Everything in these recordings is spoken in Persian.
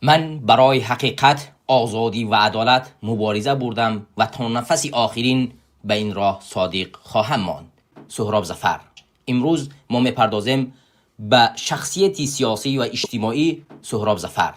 من برای حقیقت، آزادی و عدالت مبارزه بردم و تا نفس آخرین به این راه صادق خواهم ماند. سهراب ظفر. امروز ما میپردازیم به شخصیتی سیاسی و اجتماعی سهراب ظفر.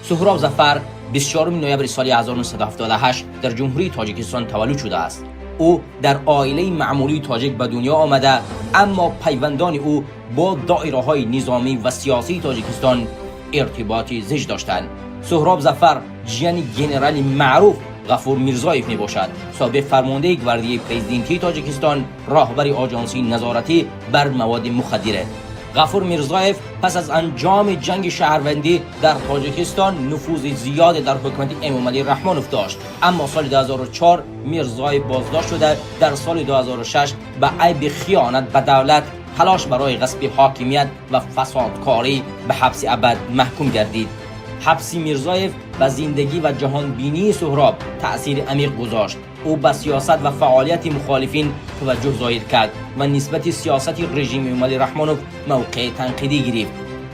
سهراب ظفر 24 نوامبر سال 1978 در جمهوری تاجیکستان تولد شده است. او در عائله معمولی تاجیک به دنیا آمده، اما پیوندان او با دایره‌های نظامی و سیاسی تاجیکستان ارتباطی زیج داشتند. سهراب ظفر جیان گنرال معروف غفور میرزایف می باشد. سابق فرمانده گواردی پرزیدنتی تاجیکستان، راهبر آژانسی نظارتی بر مواد مخدره. غفور میرزایف پس از انجام جنگ شهروندی در تاجیکستان نفوذ زیاد در حکومت امامعلی رحمانوف داشت، اما سال 2004 میرزایف بازداشت شده. در سال 2006 به عیب خیانت به دولت، تلاش برای غصب حاکمیت و فسادکاری به حبس ابد محکوم گردید. حبس میرزایف به زندگی و جهان بینی سهراب تأثیر عمیق گذاشت. او به سیاست و فعالیت مخالفین توجه ظاهر کرد و نسبت سیاست رژیم امامعلی رحمانوف موقع تنقیدی گرفت.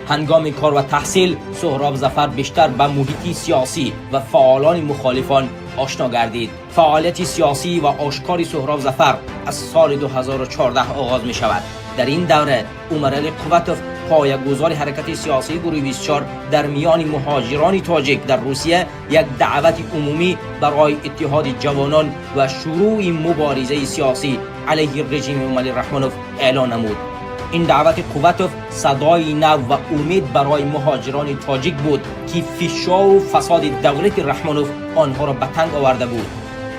هنگام کار و تحصیل سهراب ظفر بیشتر به محیط سیاسی و فعالان مخالفان آشنا گردید. فعالیت سیاسی و آشکار سهراب ظفر از سال 2014 آغاز می شود. در این دوره عمرعلی قوتوف، پایه‌گذار حرکت سیاسی گروه 24 در میان مهاجران تاجیک در روسیه، یک دعوت عمومی برای اتحاد جوانان و شروع مبارزه سیاسی علیه رژیم امامعلی رحمانوف اعلان نمود. این دعوت قوتوف صدای نو و امید برای مهاجران تاجیک بود که فشار و فساد دولت رحمانوف آنها را به تنگ آورده بود.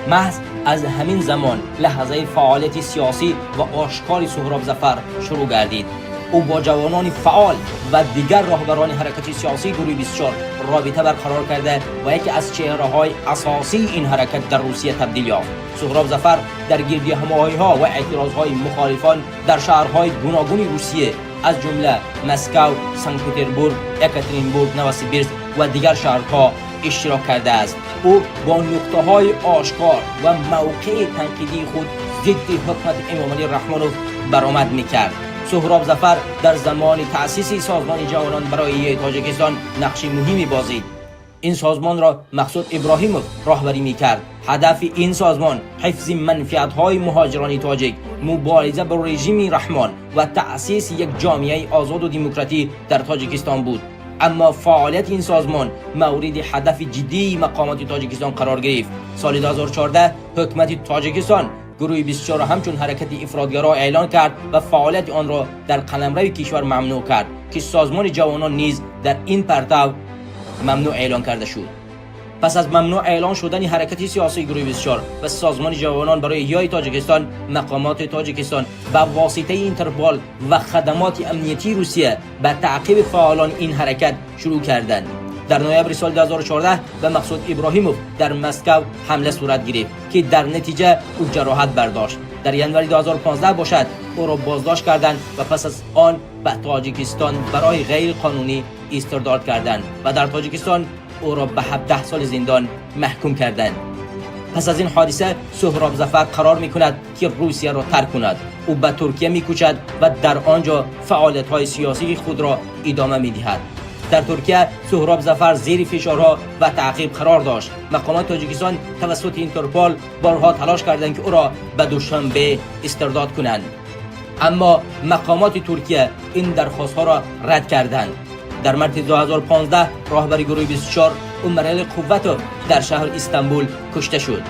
محض از همین زمان لحظه فعالیت سیاسی و آشکار سهراب ظفر شروع گردید. او با جوانان فعال و دیگر راهبران حرکت سیاسی گروه 24 رابطه برقرار کرده و یکی از چهره‌های اساسی این حرکت در روسیه تبدیل یافت. سهراب ظفر در گردی هماهنگی‌ها و اعتراضهای مخالفان در شهرهای گوناگون روسیه از جمله مسکو، سنت پترزبورگ، یکاترینبورگ، نووسیبیرسک و دیگر شهرها اشتراک کرده است. او با نقطه‌های آشکار و موقع تنقیدی خود ضد حکومت امامعلی رحمانوف برآمد می‌کرد. سهراب ظفر در زمان تأسیس سازمان جوانان برای تاجیکستان نقش مهمی بازید. این سازمان را مقصود ابراهیموف راهبری می‌کرد. هدف این سازمان حفظ منفعت‌های مهاجران تاجیک، مبارزه با رژیم رحمان و تأسیس یک جامعه آزاد و دموکراتی در تاجیکستان بود. اما فعالیت این سازمان مورد هدف جدی مقامات تاجیکستان قرار گرفت. سال 2014 حکومت تاجیکستان گروه 24 همچون حرکت افراطگرا اعلان کرد و فعالیت آن را در قلمرو کشور ممنوع کرد که سازمان جوانان نیز در این پرتو ممنوع اعلان کرده شد. پس از ممنوع اعلان شدن حرکت سیاسی گروه 24 و سازمان جوانان برای احیای تاجیکستان، مقامات تاجیکستان با واسطه اینترپول و خدمات امنیتی روسیه به تعقیب فعالان این حرکت شروع کردند. در نوامبر سال 2014 به مقصود ابراهیموف در مسکو حمله صورت گرفت که در نتیجه او جراحت برداشت. در ینوری 2015 باشد او را بازداشت کردند و پس از آن به تاجیکستان برای غیر قانونی استرداد کردند و در تاجیکستان او را به 17 سال زندان محکوم کردند. پس از این حادثه سهراب ظفر قرار می‌کند که روسیه را ترک کند. او به ترکیه می‌کوچد و در آنجا فعالیت‌های سیاسی خود را ادامه می‌دهد. در ترکیه سهراب ظفر زیر فشارها و تعقیب قرار داشت. مقامات تاجیکستان توسط اینترپول بارها تلاش کردند که او را به دوشنبه استرداد کنند، اما مقامات ترکیه این درخواست‌ها را رد کردند. در مارس 2015 راهبر گروه 24 عمرعلی قوتوف در شهر استانبول کشته شد.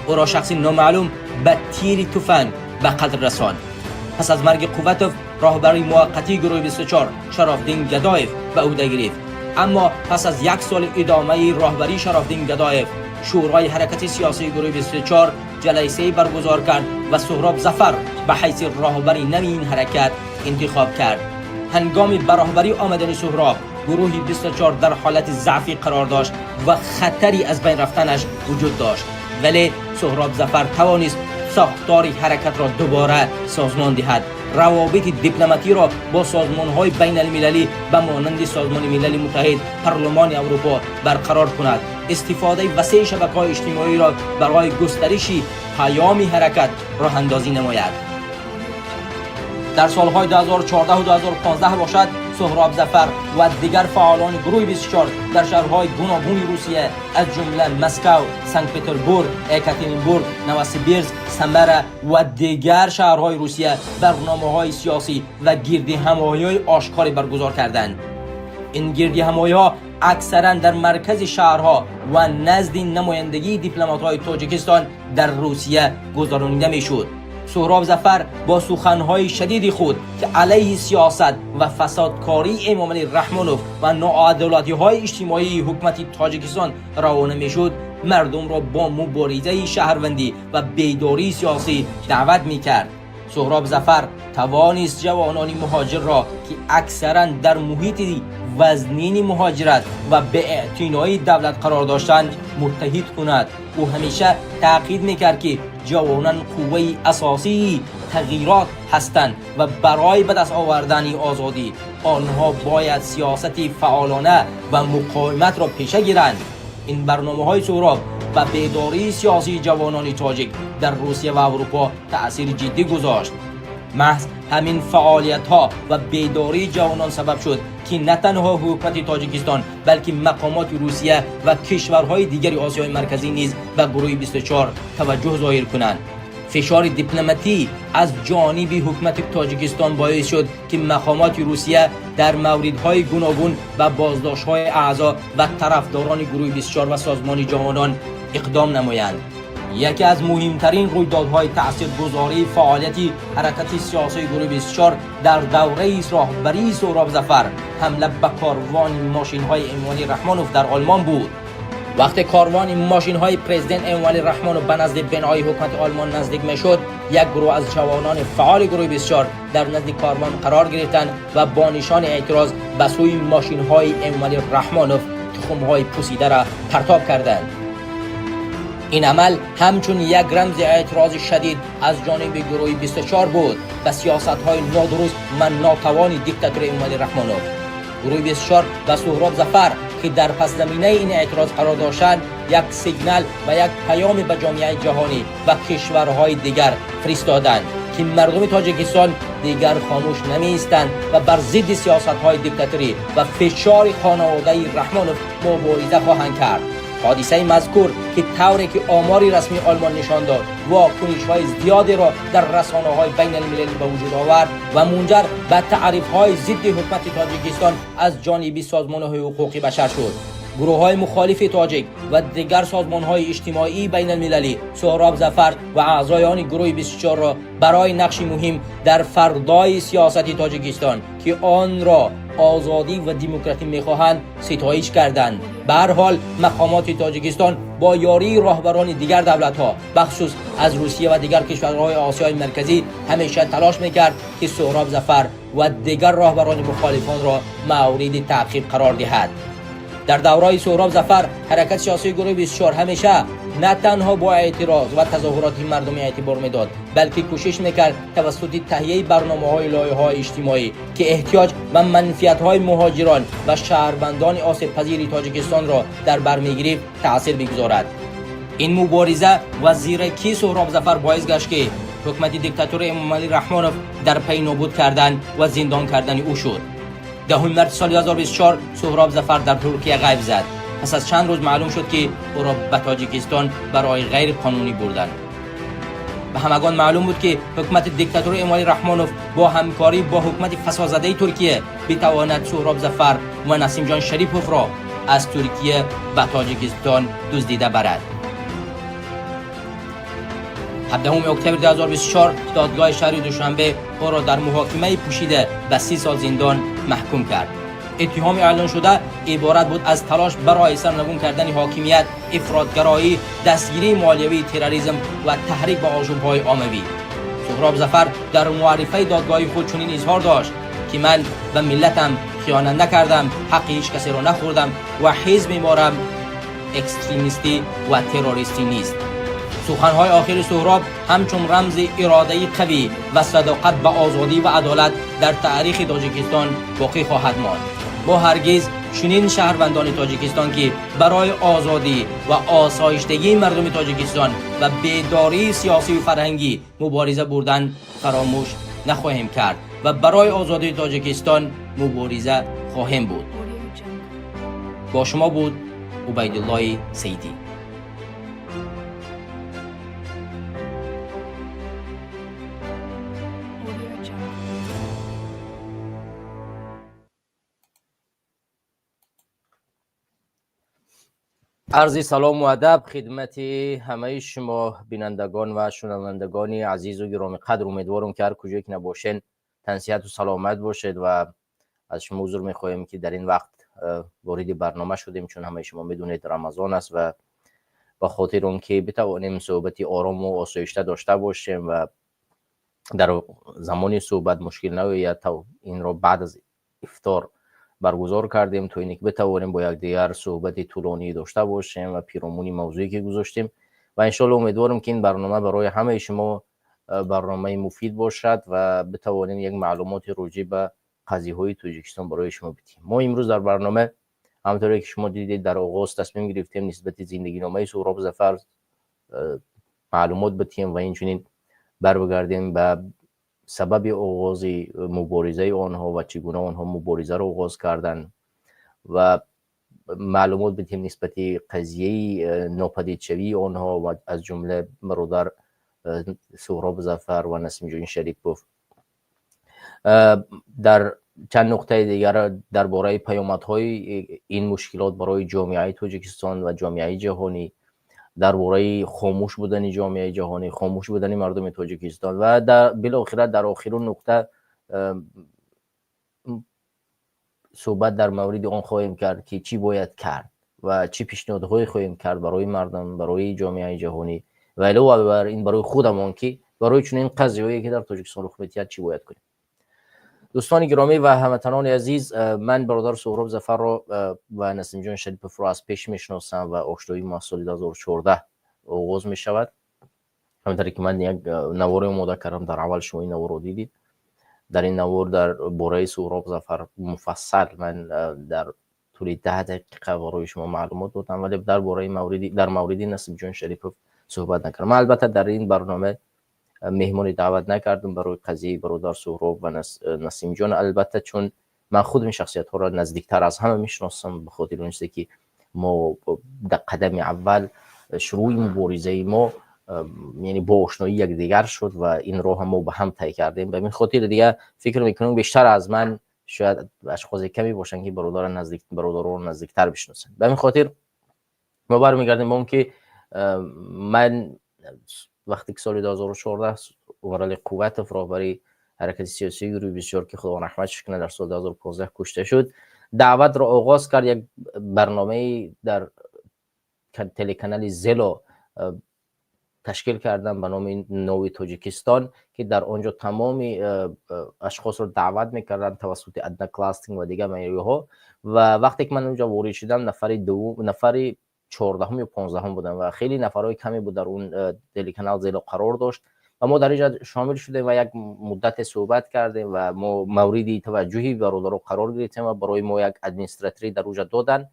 او را شخصی نامعلوم به تیر تفنگ به قتل رساند. پس از مرگ قوتوف راهبر موقتی گروه 24 شرافدین گدایف به عهده گرفت، اما پس از یک سال ادامه راهبری شرافدین گدایف، شورای حرکت سیاسی گروه 24 جلسه برگزار کرد و سهراب ظفر به حیث راهبر نوی این حرکت انتخاب کرد. هنگام به راهبری آمدن سهراب، گروه 24 در حالت ضعفی قرار داشت و خطری از بین رفتنش وجود داشت، ولی سهراب ظفر توانست ساختار حرکت را دوباره سازمان دهد. روابط دیپلماتی را با سازمان‌های بین المللی به مانند سازمان ملل متحد، پارلمان اروپا برقرار کند. استفاده وسیع شبکه‌های اجتماعی را برای گسترش پیام حرکت راه اندازی نماید. در سالهای 2014 و 2015 باشد سهراب ظفر و دیگر فعالان گروه 24 در شهرهای گوناگون روسیه از جمله مسکو، سنت پترزبورگ، اکاترینبورگ، نوسیبیرسک، سمره و دیگر شهرهای روسیه برنامه‌های سیاسی و گردهمایی‌های آشکاری برگزار کردند. این گردهمایی‌ها اکثرا در مرکز شهرها و نزد نمایندگی دیپلمات‌های تاجیکستان در روسیه گذرانیده می‌شد. سهراب ظفر با سخنهای شدید خود که علیه سیاست و فسادکاری امامعلی رحمانوف و ناعادلتی‌های اجتماعی حکومت تاجیکستان روانه میشد، مردم را با مبارزه شهروندی و بیداری سیاسی دعوت میکرد. سهراب ظفر توانست جوانان مهاجر را که اکثرا در محیط وزنین مهاجرت و به اعتنای دولت قرار داشتند متحد کند. او همیشه تاکید میکرد که جوانان قوه اساسی تغییرات هستند و برای به دست آوردن آزادی آنها باید سیاست فعالانه و مقاومت را پیشه گیرند. این برنامه‌های سهراب و بیداری سیاسی جوانان تاجیک در روسیه و اروپا تأثیر جدی گذاشت. محض همین فعالیت‌ها و بیداری جوانان سبب شد که نه تنها حکومت تاجیکستان بلکه مقامات روسیه و کشورهای دیگر آسیای مرکزی نیز به گروه 24 توجه ظاهر کنند. فشار دیپلماتی از جانب حکومت تاجیکستان باعث شد که مقامات روسیه در موردهای گوناگون و بازداشت‌های اعضا و طرفداران گروه 24 و سازمان جوانان اقدام نمایند. یکی از مهمترین رویدادهای تاثیرگذاری فعالیت حرکت سیاسی گروه 24 در دوره راهبری سهراب ظفر حمله به کاروان ماشین‌های امامعلی رحمانوف در آلمان بود. وقتی کاروان ماشین‌های پرزیدنت امامعلی رحمانوف به نزد بنای حکومت آلمان نزدیک می‌شد، یک گروه از جوانان فعال گروه 24 در نزد کاروان قرار گرفتند و با نشان اعتراض به سوی ماشین‌های امامعلی رحمانوف تخم‌های پوسیده را پرتاب کردند. این عمل همچون یک رمز اعتراض شدید از جانب گروه 24 بود به سیاست‌های نادرست و ناتوان دیکتاتور امامعلی رحمانوف. گروه 24 و سهراب ظفر که در پس زمینه این اعتراض قرار داشتند، یک سیگنال و یک پیام به جامعه جهانی و کشورهای دیگر فرستادند که مردم تاجیکستان دیگر خاموش نمی‌ایستند و بر ضد سیاست‌های دیکتاتوری و فشار خانواده رحمانوف مبارزه خواهند کرد. حادثه مذکور که طوری که آماری رسمی آلمان نشان داد واکنش‌های زیادی را در رسانه‌های بین المللی به وجود آورد و منجر به تعریف‌های ضد حکومت تاجیکستان از جانب سازمان‌های حقوقی بشر شد. گروه‌های مخالف تاجیک و دیگر سازمان‌های اجتماعی بین المللی سهراب ظفر و اعضایان گروه 24 را برای نقشی مهم در فردای سیاست تاجیکستان که آن را آزادی و دموکراسی می‌خواهند ستایش کردند. به هر حال مقامات تاجیکستان با یاری راهبران دیگر دولت‌ها بخصوص از روسیه و دیگر کشورهای آسیای مرکزی همیشه تلاش می‌کرد که سهراب ظفر و دیگر راهبران مخالفان را مورد تعقیب قرار دهد. در دوره سهراب ظفر حرکت سیاسی گروه 24 همیشه نه تنها با اعتراض و تظاهرات مردمی اعتبار میداد، بلکه کوشش میکرد توسط تهیه برنامه‌های لایحه‌های اجتماعی که احتیاج و منفعت‌های مهاجران و شهروندان آسیب پذیر تاجیکستان را در بر می‌گرفت تأثیر بگذارد. این مبارزه و زیرکی سهراب ظفر باعث گشت که حکومت دیکتاتور امامعلی رحمانوف در پی نابود کردن و زندان کردن او شد. 10 مارس سال 2024 سهراب ظفر در ترکیه غیب زد. پس از چند روز معلوم شد که او را به تاجیکستان برای غیر قانونی بردند. به همگان معلوم بود که حکومت دیکتاتور امامعلی رحمانوف با همکاری با حکومت فسادزده ترکیه بتواند سهراب ظفر و نسیم جان شریپوف را از ترکیه به تاجیکستان دزدیده برد. 17 اکتبر 2024 دادگاه شهر دوشنبه او را در محاکمه پوشیده به 30 سال زندان محکوم کرد. اتهام اعلان شده عبارت بود از تلاش برای سرنگون کردن حاکمیت، افراطگرایی، دستگیری مالیوی، تروریسم و تحریک به آشوب‌های عمومی. سهراب ظفر در معرفه دادگاه خود چنین اظهار داشت که من به ملتم خیانت نکردم، حق هیچ کسی را نخوردم و حزب ما اکستریمیستی و تروریستی نیست. سخنهای آخر سهراب همچون رمز اراده قوی و صداقت به آزادی و عدالت در تاریخ تاجیکستان باقی خواهد ماند. ما هرگز چنین شهروندان تاجیکستان که برای آزادی و آسایشتگی مردم تاجیکستان و بیداری سیاسی و فرهنگی مبارزه بردن فراموش نخواهیم کرد و برای آزادی تاجیکستان مبارزه خواهیم بود. با شما بود عبیدالله سیدی. عرض سلام و ادب خدمت همه شما بینندگان و شنوندگان عزیز و گرامی قدر. امیدوارم که هر کجا که نباشین تنصیحت و سلامت باشید و از شما حضور میخواهیم که در این وقت وارد برنامه شدیم، چون همه شما میدونید رمضان است و به خاطر اون که بتوانیم صحبتی آرام و آسایشته داشته باشیم و در زمان صحبت مشکل نیاید، این را بعد از افطار برگزار کردیم تا اینکه بتوانیم با یکدیگر صحبت طولانی داشته باشیم و پیرامون موضوعی که گذاشتیم و انشالله امیدوارم که این برنامه برای همه شما برنامه مفید باشد و بتوانیم یک معلومات راجع به قضیه‌های تاجیکستان برای شما بدیم. ما امروز در برنامه همونطوری که شما دیدید در آغاز تصمیم گرفتیم نسبت زندگی نامه سهراب ظفر معلومات بدیم و اینچنین بگردیم به سبب آغاز مبارزه آنها و چگونه آنها مبارزه را آغاز کردن و معلومات بدیم نسبت قضیه ناپدید شوی آنها و از جمله برادر سهراب ظفر و نسیم جان شریفوف. در چند نقطه دیگر درباره پیامدهای این مشکلات برای جامعه تاجیکستان و جامعه جهانی، درباره خاموش بودن جامعه جهانی، خاموش بودن مردم تاجیکستان و در بالاخره در آخرین نقطه صحبت در مورد آن خواهیم کرد که چی باید کرد و چی پیشنهادهای خواهیم کرد برای مردم، برای جامعه جهانی و علاوه بر این برای خودمان که برای چنین قضیه‌ای که در تاجیکستان رخ می‌دهد چی باید کنیم. دوستان گرامی و هموطنان عزیز، من برادر سهراب ظفر را و نسیم جان شریفوف را از پیش میشناسم و آشنایی ما سال 2014 آغاز می شود. همونطوری که من یک نوار آماده کردم، در اول شما این نوار رو دیدید. در این نوار در باره سهراب ظفر مفصل من در طول 10 دقیقه برای شما معلومات دادم، ولی در مورد نسیم جان شریفوف صحبت نکردم. من البته در این برنامه مهمانی دعوت نکردم برای قضیه برادر سهراب و نسیم جان، البته چون من خود این شخصیت ها را نزدیکتر از همه میشناسم، به خاطر اون چیزی که ما در قدم اول شروع مبارزه ما یعنی با آشنایی یکدیگر شد و این راه هم ما به هم طی کردیم. به این خاطر دیگه فکر میکنم بیشتر از من شاید اشخاص کمی باشن که برادران نزدیکتر بشناسن. به این خاطر ما برمیگردیم به اون که من وقتی که سال 2014 عمرال قوت فرابری حرکت سیاسی گروه بسیار که خدا رحمتش کنه در سال 2015 کشته شد، دعوت را آغاز کرد. یک برنامه در تلکانال زلو تشکیل کردم به نام نوی تاجیکستان که در آنجا تمام اشخاص را دعوت میکردن توسط ادنا کلاستینگ و دیگه میریوها و وقتی که من اونجا وارد شدم نفر 14 یا 15 بودن و خیلی نفرای کمی بود در اون تلکانال زلو قرار داشت و ما در اینجا شامل شدیم و یک مدت صحبت کردیم و ما موردی توجهی برادر قرار گرفتیم و برای ما یک ادمنستراتوری در اونجا دادن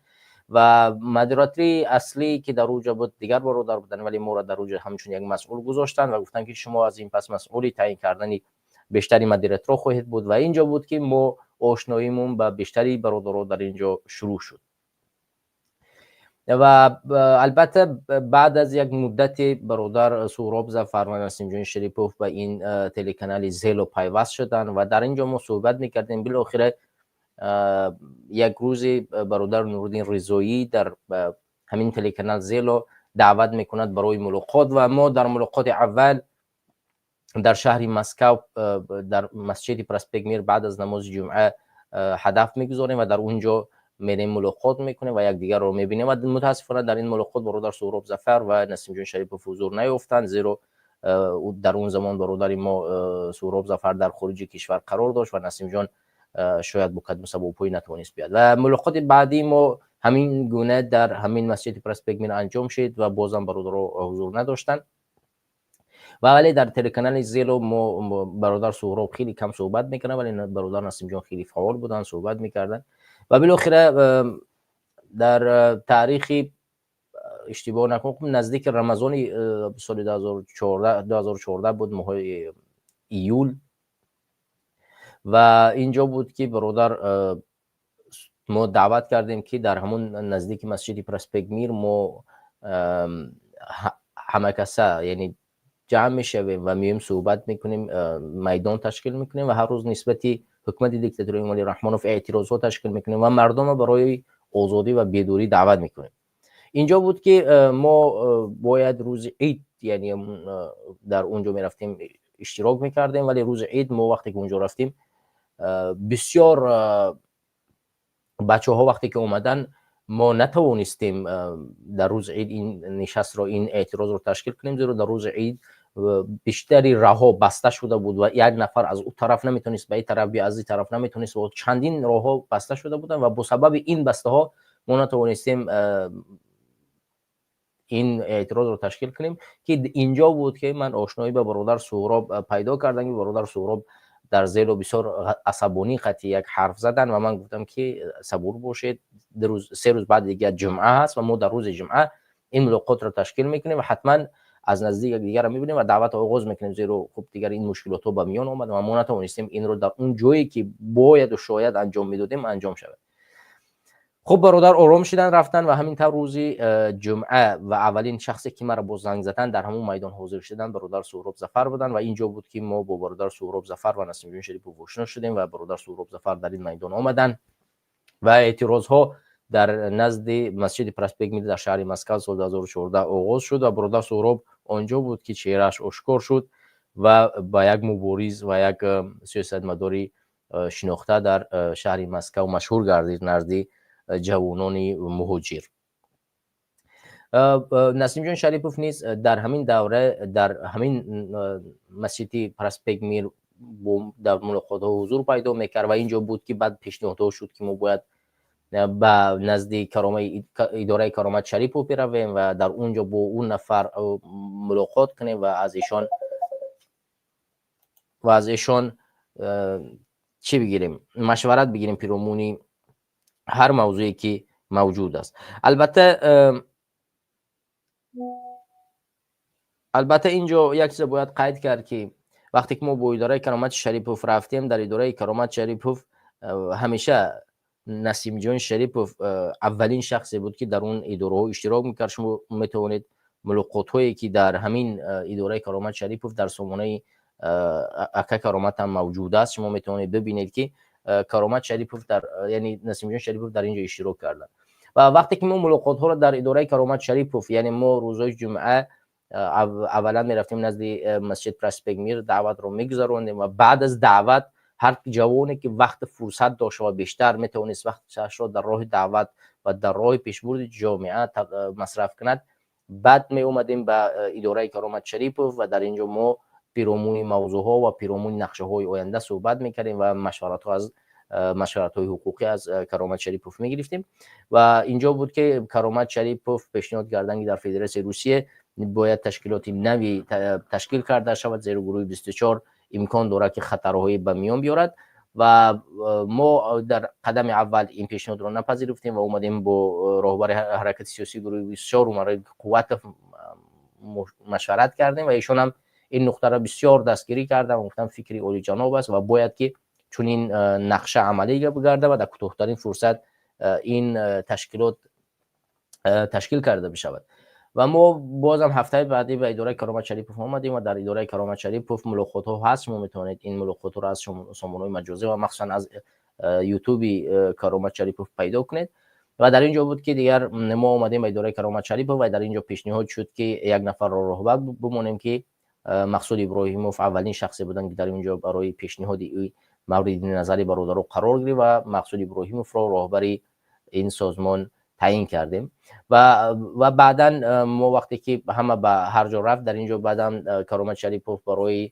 و مدیراتوری اصلی که در اونجا بود دیگر برادر بودن، ولی ما را در اونجا همچون یک مسئول گذاشتن و گفتن که شما از این پس مسئولی تعیین کردن بیشتری مدیراتوری خواهید بود و اینجا بود که ما آشناییمون با بیشتری برادرها در اینجا شروع شد. و البته بعد از یک مدت برادر سهراب ظفر و نسیم جان شریفوف به این تلکانال زلو پیوست شدن و در اینجا ما صحبت میکردیم. بالاخره یک روز برادر نورالدین رضایی در همین تلکانال زلو دعوت میکند برای ملاقات و ما در ملاقات اول در شهر مسکو در مسجد پرسپگمیر بعد از نماز جمعه هدف میگذاریم و در اونجا میریم ملاقات میکنیم و یکدیگر رو میبینیم و متاسفانه در این ملاقات برادر سهراب ظفر و نسیم جان شریفوف حضور نیافتند، زیرا در اون زمان برادر ما سهراب ظفر در خارج کشور قرار داشت و نسیم جان شاید مقدم سبب نتوانست بیاد و ملاقات بعدی ما همین گونه در همین مسجد پرسپگمیر انجام شد و بازم برادرها حضور نداشتند و ولی در تلکانال زیلو ما برادر سهراب خیلی کم صحبت میکنه، ولی برادر نسیم جان خیلی فعال بودن، صحبت میکردن و بالاخره در تاریخی اشتباه نکنم نزدیک رمضان سال 2014 بود، ماه ایول، و اینجا بود که برادر ما دعوت کردیم که در همون نزدیک مسجد پرسپگمیر ما همه کسا یعنی جمع میشویم و میایم صحبت میکنیم، میدان تشکیل میکنیم و هر روز نسبتی حکومت دیکتاتوری امالی رحمانوف اعتراضات تشکیل میکنیم و مردم برای آزادی و بیدوری دعوت میکنیم. اینجا بود که ما باید روز عید یعنی در اونجا میرفتیم اشتراک میکردیم، ولی روز عید ما وقتی که اونجا رفتیم بسیار بچه ها وقتی که اومدن ما نتوانستیم در روز عید این نشست رو، این اعتراض رو تشکیل کنیم، زیرا در روز عید بیشتری راه ها بسته شده بود و یک نفر از اون طرف نمیتونست به این طرف یا از این طرف نمیتونست و چندین راه ها بسته شده بودن و با سبب این بسته ها ما نتوانستیم این اعتراض رو تشکیل کنیم که اینجا بود که من آشنایی به برادر سهراب پیدا کردم که برادر سهراب در زیر و بسیار عصبانی قطعی یک حرف زدن و من گفتم که صبور باشید، 3 روز بعد دیگه جمعه هست و ما در روز جمعه این ملاقات رو تشکیل میکنیم و حتما از نزدیک دیگر رو میبینیم و دعوت آغاز میکنیم، زیرا خب دیگر این مشکلات ها به میان اومد و ما نتونستیم این رو در اون جایی که باید و شاید انجام میدادیم انجام شود. خب برادر آرام شدن رفتن و همینطور روزی جمعه و اولین شخصی که مرا با زنگ زدن در همون میدان حاضر شدن برادر سهراب ظفر بودن و اینجا بود که ما با برادر سهراب ظفر و نسیم جان شریف آشنا شدیم و برادر سهراب ظفر در این میدان آمدن و اعتراض ها در نزد مسجد پرسپگمیر در شهر مسکو سال 2014 آغاز شد و برادر سهراب آنجا بود که چهرهش آشکار شد و با یک مبارز و یک سیاستمداری شناخته در شهر مسکو مشهور گردید نزد جوانان مهاجر. نسیم جان شریپوف نیز در همین دوره در همین مسجد پرسپگمیر در ملاقات ها حضور پیدا میکرد و اینجا بود که بعد پیشنهاد شد که ما باید به نزد اداره کرامت شریپوف برویم و در اونجا با اون نفر ملاقات کنیم و از ایشان چی بگیریم، مشورت بگیریم پیرامون هر موضوعی که موجود است. البته اینجا یک چیز باید قید کرد که وقتی که ما با اداره کرامت شریپوف رفتیم، در اداره کرامت شریپوف همیشه نسیم جان شریپوف اولین شخصی بود که در اون اداره ها اشتراک میکرد. شما میتونید ملاقات هایی که در همین اداره کرامت شریپوف در سامانه اکا کرامت هم موجود است شما میتونید ببینید که کرامت شریپوف در یعنی نسیم جان شریپوف در اینجا اشتراک کردن و وقتی که ما ملاقات ها رو در اداره کرامت شریپوف یعنی ما روزهای جمعه اولا میرفتیم نزد مسجد پرسپگمیر دعوت رو میگذروندیم و بعد از دعوت هر جوانی که وقت فرصت داشت و بیشتر میتونست وقتش رو در راه دعوت و در راه پیشبرد جامعه مصرف کند، بعد می اومدیم به اداره کرامت شریپوف و در اینجا ما پیرامون موضوع ها و پیرامون نقشه های آینده صحبت میکردیم و مشورت های حقوقی از کرامت شریپوف میگرفتیم و اینجا بود که کرامت شریپوف پیشنهاد کردن در فدراسیون روسیه باید تشکیلات نوی تشکیل کرده شود، زیرا گروه 24 امکان داره که خطرهایی به میان بیارد و ما در قدم اول این پیشنهاد رو نپذیرفتیم و اومدیم با راهبر حرکت سیاسی گروه 24 اومده قوت مشورت کردیم و ایشون هم این نقطه را بسیار دستگیری کردن و گفتن فکری عالی جناب است و باید که چون این نقشه عملی بگرده و در کوتاه‌ترین فرصت این تشکیلات تشکیل کرده بشود. و ما بازم هفته بعدی به اداره کرامت شریپوف آمدیم و در اداره کرامت شریپوف ملاقات ها هست، شما میتونید این ملاقات رو از سامانه‌های مجازی و مخصوصا از یوتیوب کرامت شریپوف پیدا کنید و در اینجا بود که دیگر ما اومدیم به اداره کرامت شریپوف و در اینجا پیشنهاد شد که یک نفر رو راهبر بمونیم که مقصود ابراهیموف اولین شخصی بودن که در اینجا برای پیشنهاد مورد نظری برادر رو قرار گرفت و مقصود ابراهیموف رو راهبری این سازمان تعیین کردیم و بعدا ما وقتی که همه به هر جا رفت در اینجا بعدا کرامت شریپوف برای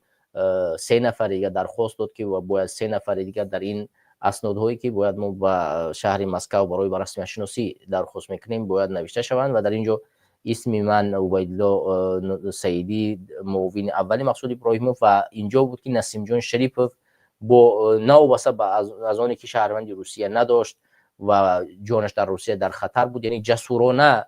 3 نفر دیگه درخواست داد که باید 3 نفر دیگه در این اسنادهایی که باید ما به شهر مسکو برای رسمیت شناسی درخواست میکنیم باید نوشته شوند و در اینجا اسم من عبیدالله سعیدی معاون اولی مقصود ابراهیموف و اینجا بود که نسیم جان شریفوف با نوابسته از آنی که شهروند روسیه نداشت و جانش در روسیه در خطر بود، یعنی جسورانه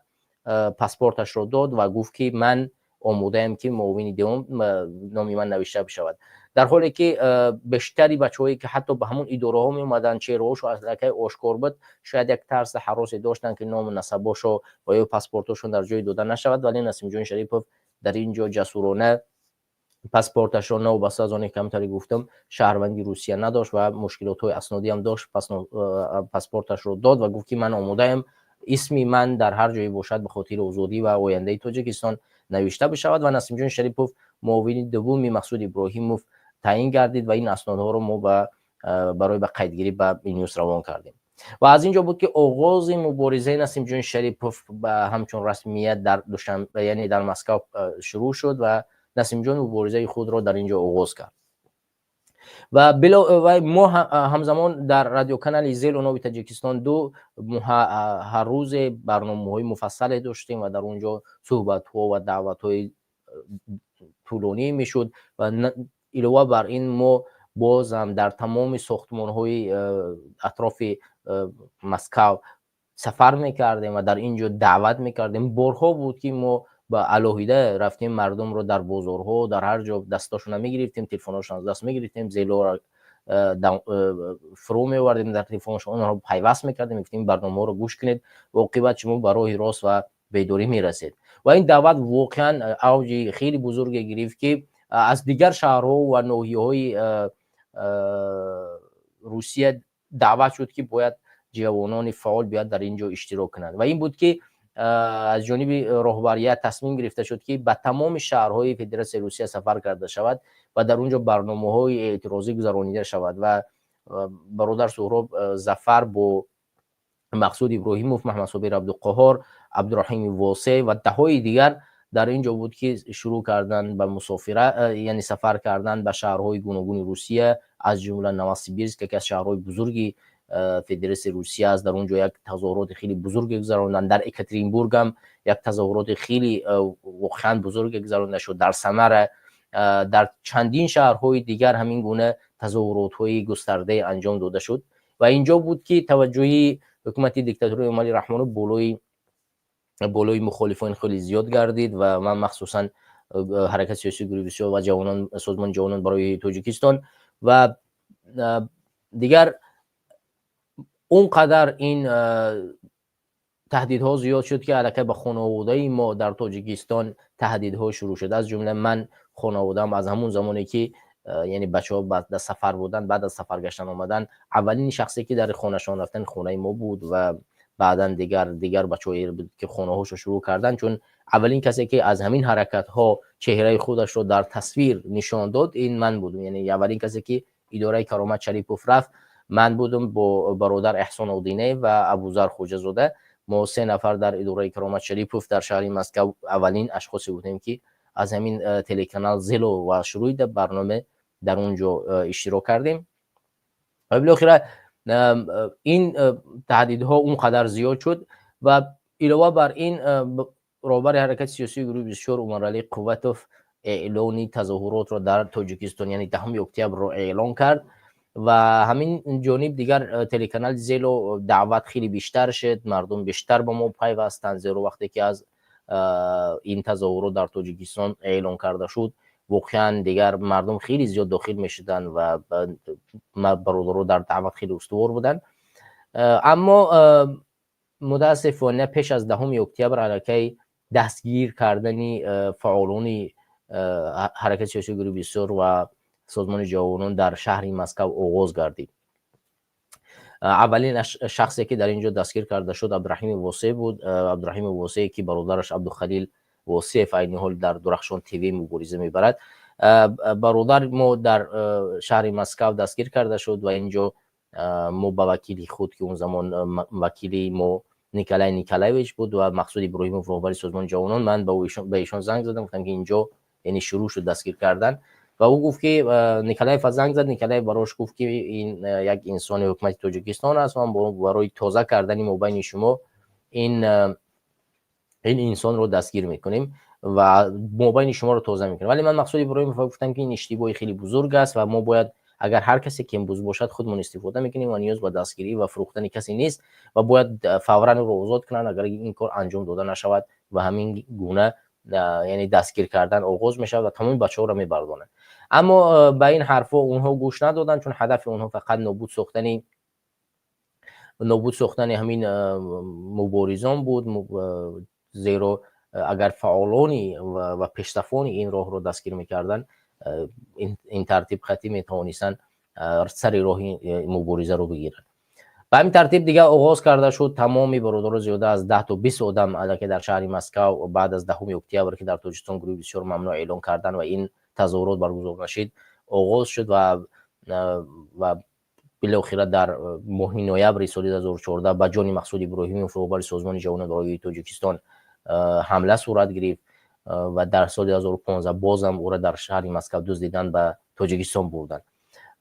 پاسپورتش رو داد و گفت که من آماده ام که معاون دوم نامی من نوشته بشود، در حالی که بیشتری بچه‌هایی که حتی به همون اداره ها می اومدن چهره‌هاش اصلاً آشکار بود، شاید یک ترس هراسی داشتن که نام نسباشو و یا پاسپورتشون در جای داده نشود، ولی نسیم جان شریفوف در اینجا جسورانه پاسپورتش رو نو بس از آن کمتری گفتم شهروندی روسیه نداشت و مشکلات های اسنادی هم داشت، پس پاسپورتش رو داد و گفت که من آماده ام اسمی من در هر جایی باشد به خاطر آزادی و آینده تاجیکستان نوشته بشود و نسیم جان شریفوف معاون دوم مقصود ابراهیموف تعیین گردید و این اسنادها رو ما برای به قیدگیری به نیوس روان کردیم و از اینجا بود که آغاز مبارزه نسیم جان شریفوف به همچون رسمیت در دوشنبه یعنی در مسکو شروع شد و نسیم جان مبارزه خود را در اینجا آغاز کرد و ما همزمان در رادیو کانال زیل و نوی تاجیکستان 2 هر روز برنامه‌های مفصل داشتیم و در اونجا صحبت‌ها و دعوت‌های طولانی میشد و علاوه بر این ما باز هم در تمام ساختمان‌های اطراف مسکو سفر میکردیم و در اینجا دعوت میکردیم. بارها بود که ما با علاهیده رفتیم مردم رو در بازارها در هر جا دستاشون میگرفتیم، تلفناشون از دست میگرفتیم، زیلو رو فرو میوردیم در تلفنشون، اونها رو پیوست میکردیم، میگفتیم برنامه رو گوش کنید و عاقبت شما به راه راست و بیداری میرسید و این دعوت واقعا اوج خیلی بزرگی گرفت که از دیگر شهرها و ناحیه‌های روسیه دعوت شد که باید جوانان فعال بیاد در اینجا اشتراک کنند و این بود که از جانب رهبریت تصمیم گرفته شد که به تمام شهرهای فدراسیون روسیه سفر کرده شود و در اونجا برنامه‌های اعتراضی گذرانیده شود و برادر سهراب ظفر با مقصود ابراهیموف، محمد صابر عبدالقهار، عبدالرحیم واسع و دههای دیگر در اینجا بود که شروع کردن به مسافرت یعنی سفر کردن به شهرهای گوناگون روسیه از جمله نوسیبیرسک که از شهرهای بزرگی فدراسیون روسیه است. در اونجا یک تظاهرات خیلی بزرگ گذراندن. در اکاترینبورگ هم یک تظاهرات خیلی واقعا بزرگ گذرانده شد. در سمر، در چندین شهرهای دیگر همین گونه تظاهرات‌های گسترده انجام داده شد و اینجا بود که توجه حکومت دیکتاتوری امالی رحمانو بالای مخالفان خیلی زیاد گردید و من مخصوصا حرکت سیاسی گروه و جوانان سازمان جوانان برای تاجیکستان و دیگر اونقدر این تهدیدها زیاد شد که علاقه به خانواده ما در تاجیکستان تهدیدها شروع شد. از جمله من خانواده‌ام از همون زمانی که یعنی بچه‌ها بعد از سفر بودن، بعد از سفر گشتن آمدن، اولین شخصی که در خانه‌شان رفتن خانه ما بود و بعداً دیگر بچه‌هایی بود که خانه‌هاشو شروع کردن، چون اولین کسی که از همین حرکت‌ها چهره خودش رو در تصویر نشان داد این من بودم. یعنی اولین کسی که اداره کرامت شریفوف رفت من بودم با برادر احسان اودینه و ابوذر خوجه‌زاده. ما 3 نفر در اداره کرامت شریفوف در شهر مسکو اولین اشخاصی بودیم که از همین تلکانال زیلو و شروع برنامه در اونجا اشتراک کردیم و بالاخره این تهدیدها اونقدر زیاد شد و علاوه بر این رهبر حرکت سیاسی گروه 24 عمرعلی قوتوف اعلان تظاهرات را در تاجیکستان یعنی 10 اکتبر را اعلان کرد و همین جانب دیگر تلکانال زیلو دعوت خیلی بیشتر شد، مردم بیشتر به ما پیوستند، زیرا وقتی که از این تظاهرات در تاجیکستان اعلان کرده شد واقعا دیگر مردم خیلی زیاد داخل میشدن و برادرها در دعوت خیلی استوار بودن. اما متاسفانه پیش از 10 اکتبر علیه دستگیر کردن فعالان حرکت سیاسی گروه 24 و سازمان جوانان در شهر مسکو آغاز گردید. اولین شخصی که در اینجا دستگیر کرده شد عبدالرحیم واسع بود. عبدالرحیم واسع که برادرش عبدالخلیل واسع در این حال در درخشان تیوی مبارزه میبرد، برادر ما در شهر مسکو دستگیر کرده شد و اینجا ما با وکیلی خود که اون زمان وکیلی ما نیکلای نیکلایویچ بود و مقصود ابراهیموف رهبر سازمان جوانان، من به ایشان زنگ زدم گفتم که اینجا یعنی شروع شد دستگیر کردن و او گفت که نیکلایف زنگ زد. نیکلایف براش گفت که این یک انسان حکومت تاجیکستان است و برای تازه کردن مابین شما این این انسان رو دستگیر میکنیم و مابین شما رو توضیح میکنیم. ولی من مقصودی برای گفتم که این اشتباهی خیلی بزرگ است و ما باید اگر هر کسی که امروز باشد خودمون استفاده میکنیم و نیاز به دستگیری و فروختن کسی نیست و باید فورا رو آزاد کنن اگر این کار انجام داده نشود و همین گونه یعنی دستگیر کردن آغاز میشه و تمام بچه‌ها رو میبردونه. اما به این حرفا اونها گوش ندادن، چون هدف اونها فقط نابود ساختن همین مبارزان بود. زیرا اگر فعالانی و پیشرفانی این راه رو دستگیر میکردن این ترتیب خطی میتوانستن سر راه مبارزه رو بگیرن. به همین ترتیب دیگه آغاز کرده شد. تمامی برادران زیاده از 10 تا 20 آدم الکی در شهر مسکو بعد از 10 اکتبر که در تاجیکستان گروه بسیار ممنوع اعلام کردن و این تظاهرات برگزار نشد آغاز شد و بالاخره در ماه نوامبر سال 2014 به جان مقصود ابراهیموف رهبر سازمان جوانان برای تاجیکستان حمله صورت گرفت و در سال 2015 بازم او را در شهر مسکو دزدیدن به تاجیکستان بردن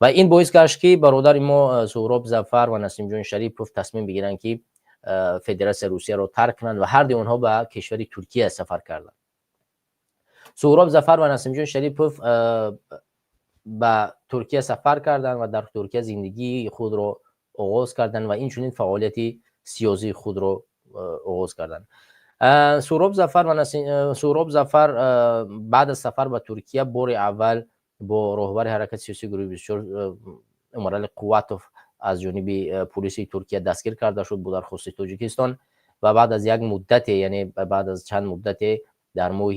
و این باعث گشت که برادر ما سهراب ظفر و نسیم جان شریپوف تصمیم بگیرند که فدراسیون روسیه را ترک کنند و هر دو آنها به کشور ترکیه سفر کردند. سهراب ظفر و نسیم جان شریپوف به ترکیه سفر کردند و در ترکیه زندگی خود را آغاز کردند و این چنین فعالیت سیاسی خود را آغاز کردند. سهراب ظفر بعد از سفر به ترکیه بار اول با رهبر حرکت سیاسی گروه 24 امرال قواتوف از جانب پلیس ترکیه دستگیر کرده شد با درخواست تاجیکستان و بعد از یک مدت یعنی بعد از چند مدت در ماه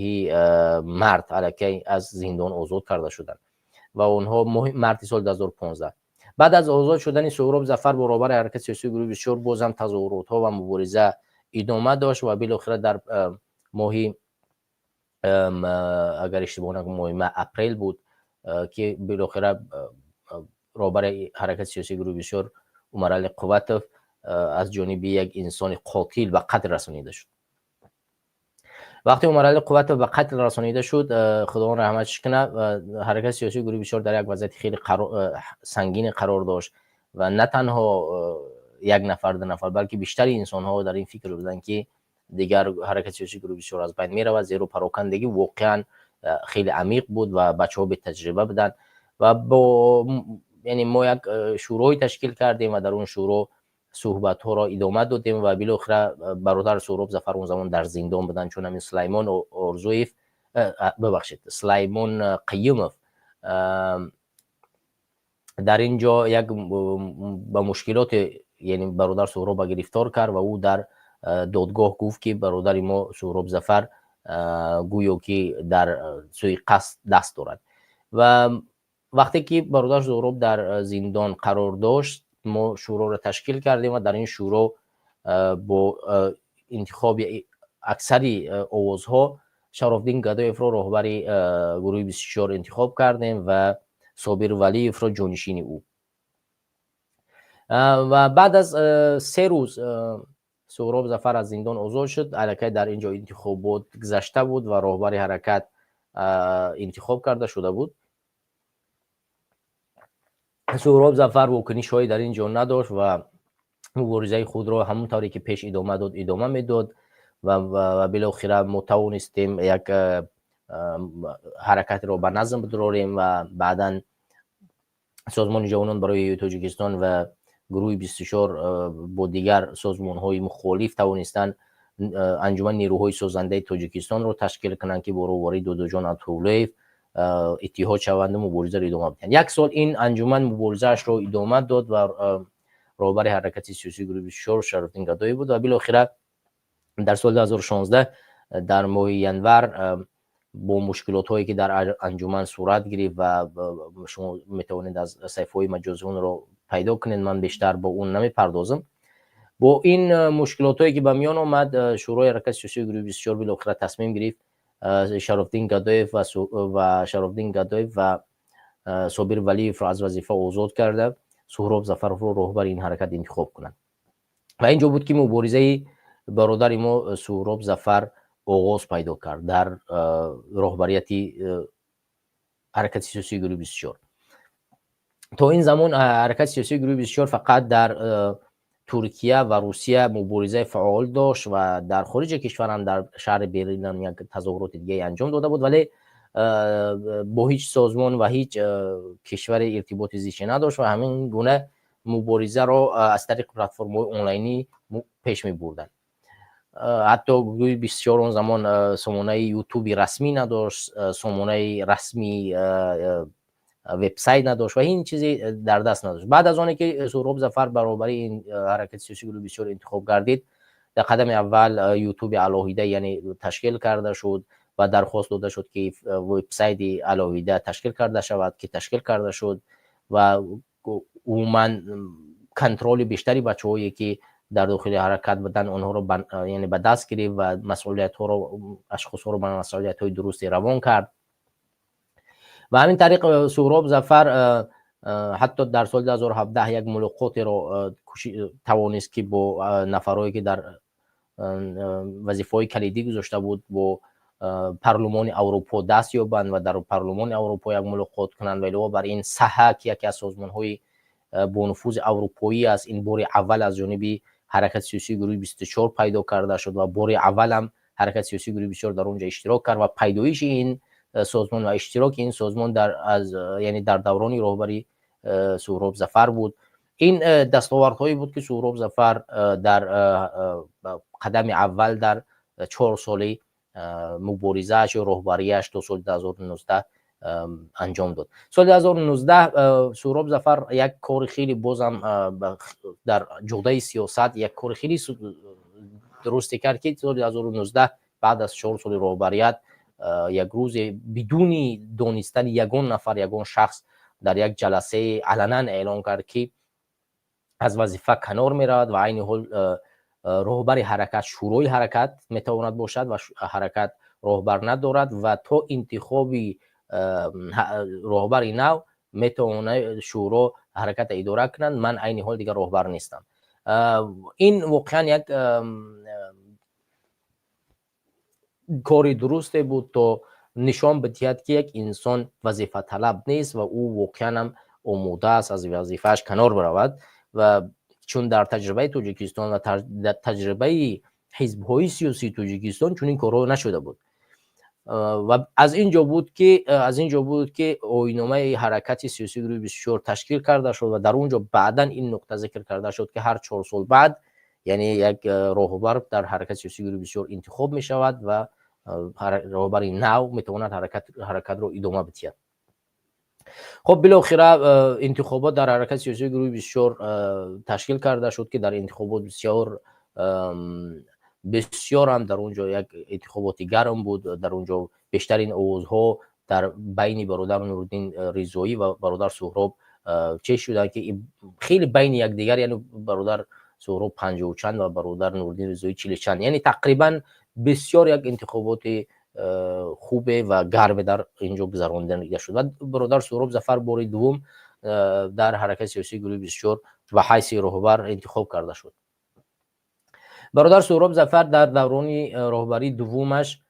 مارت الکی از زندان آزاد کرده شدند و اونها مارت سال 2015 بعد از آزاد شدن سهراب ظفر با رهبر حرکت سیاسی گروه 24 بازم تظاهرات ها و مبارزه ادامه داشت و بالاخره در ماه اگر اشتباه نکنم ماه اپریل بود که بالاخره رهبر حرکت سیاسی گروه 24 امرال قواتوف از جانب یک انسان قاتل به قتل رسانیده شد. وقتی امرال قواتوف به قتل رسانیده شد خداوند رحمتش کنه حرکت سیاسی گروه 24 در یک وضعیت خیلی سنگین قرار داشت و نه تنها یک نفر دو نفر بلکه بیشتر انسان ها در این فکر بودن که دیگر حرکت سیاسی گروه 24 از بین میره و زیرا پراکندگی واقعا خیلی عمیق بود و بچه‌ها به تجربه بودن و با یعنی ما یک شورای تشکیل کردیم و در اون شورا صحبت ها را ادامه دادیم و بالاخره برادر سهراب ظفر اون زمان در زندان بودن چون همین سلیمان قیوموف در اینجا یک با مشکلات یعنی برادر سهراب گرفتار کرد و او در دادگاه گفت که برادر ما سهراب ظفر گویا که در سوی قصد دست دارد و وقتی که برادر سهراب در زندان قرار داشت ما شورا را تشکیل کردیم و در این شورا با انتخاب اکثری آوازها شرافدین گدایف را رهبر گروه 24 انتخاب کردیم و صابر ولیف را جانشین او و بعد از 3 روز سهراب ظفر از زندان آزاد شد. الکی در اینجا انتخابات گذشته بود و رهبر حرکت انتخاب کرده شده بود. سهراب ظفر واکنش هایی در اینجا نداشت و مبارزه خود را همون طوری که پیش ادامه میداد و بالاخره ما توانستیم یک حرکت را به نظم بداریم و بعدا سازمان جوانان برای تاجیکستان و گروه 24 با دیگر سازمان های مخالف توانستند انجمن نیروهای سازنده تاجیکستان را تشکیل کنند که با رهبری دودوجان اتولویف اتحاد شوند و مبارزه را ادامه بدهند. یک سال این انجمن مبارزه‌اش را ادامه داد و رهبر حرکت سیاسی گروه 24 شرافدین گدایی بود و بالاخره در سال 2016 در ماه ینور با مشکلات هایی که در انجمن صورت گرفت و شما میتوانید از صفحه های مجازی اون رو پیدا کنید، من بیشتر با اون نمیپردازم. با این مشکلات هایی که به میان آمد شورای حرکت سیاسی گروه 24 بالاخره تصمیم گرفت شرافدین گدایف و صابر ولیف را از وظیفه آزاد کرده، سهراب ظفر رو رهبر این حرکت انتخاب کنند و اینجا بود که مبارزه برادر ما سهراب ظفر آغاز پیدا کرد در رهبریت حرکت سیاسی گروه 24. تا این زمان حرکت سیاسی گروه 24 فقط در ترکیه و روسیه مبارزه فعال داشت و در خارج کشور هم در شهر برلین هم یک تظاهرات دیگه انجام داده بود، ولی با هیچ سازمان و هیچ کشور ارتباط زیستی نداشت و همین گونه مبارزه را از طریق پلتفرم‌های آنلاینی پیش می بردن. حتی بسیار اون زمان سامانه یوتیوبی رسمی نداشت، سامانه رسمی وبسایت نداشت و این چیزی در دست نداشت. بعد از آنی که سهراب ظفر برابر این حرکت سیاسی گروه بسیار انتخاب گردید، در قدم اول یوتیوب علاویده یعنی تشکیل کرده شد و درخواست داده شد که وبسایت علاویده تشکیل کرده شود که تشکیل کرده شد و عموما کنترل بیشتری بچه‌هایی که در داخل حرکت بودن اونها رو یعنی به دست گرفت و مسئولیت ها رو اشخاص ها رو به مسئولیت های درستی روان کرد و همین طریق سهراب ظفر حتی در سال 2017 یک ملاقات رو توانست که با نفرایی که در وظیفه‌های کلیدی گذاشته بود با پارلمان اروپا دست یابند و در پارلمان اروپا یک ملاقات کنند و علاوه بر این صحک یکی از سازمان‌های با نفوذ اروپایی است، این بار اول از جانب حرکت سیاسی گروه 24 پیدا کرده شد و بار اول هم حرکت سیاسی گروه 24 در اونجا اشتراک کرد و پیدایش این سازمان و اشتراک این سازمان یعنی در دوران رهبری سهراب ظفر بود. این دستاوردهایی بود که سهراب ظفر در قدم اول در 4 ساله مبارزه‌اش و رهبریش تا سال 2019 انجام داد. سال 2019 سهراب ظفر یک کار خیلی بازم در جوده سیاست یک کار خیلی درستی کرد که سال 2019 بعد از 4 سال رهبریت یک روز بدون دانستن یگان نفر یگان شخص در یک جلسه علنا اعلام کرد که از وظیفه کنار میرود و عین حال رهبر حرکت شورای حرکت میتواند باشد و حرکت رهبر ندارد و تا انتخابی رهبر نو میتواند شورا حرکت اداره کنند، من عین حال دیگر رهبر نیستم. این واقعا یک کاری درسته بود تا نشان بدهد که یک انسان وظیفه طلب نیست و او واقعا هم آماده است از وظیفهش کنار برود و چون در تجربه تاجیکستان و در تجربه حزب‌های سیاسی تاجیکستان چون این کارها نشده بود و از اینجا بود که آیین‌نامه حرکت سیاسی گروه 24 تشکیل کرده شد و در اونجا بعداً این نکته ذکر کرده شد که هر 4 سال بعد یعنی یک راهبر در حرکت سیاسی گروه 24 انتخاب می شود و راهبر نو میتواند حرکت رو ادامه بدهد. خب بالاخره انتخابات در حرکت سیاسی گروه 24 تشکیل کرده شد که در انتخابات بسیار هم در اونجا یک انتخابات گرم بود. در اونجا بیشترین آوازها در بین برادر نورالدین رضایی و برادر سهراب چه شدن که خیلی بین یکدیگر، یعنی برادر سهراب 50 چند و برادر نورالدین رضایی 40 چند، یعنی تقریبا بسیار یک انتخابات خوبه و گرم در اینجا گذرانده شد و برادر سهراب ظفر بار دوم در حرکت سیاسی گروه 24 و حیث رهبر انتخاب کرده شد. برادر سهراب ظفر در دوران رهبری دومش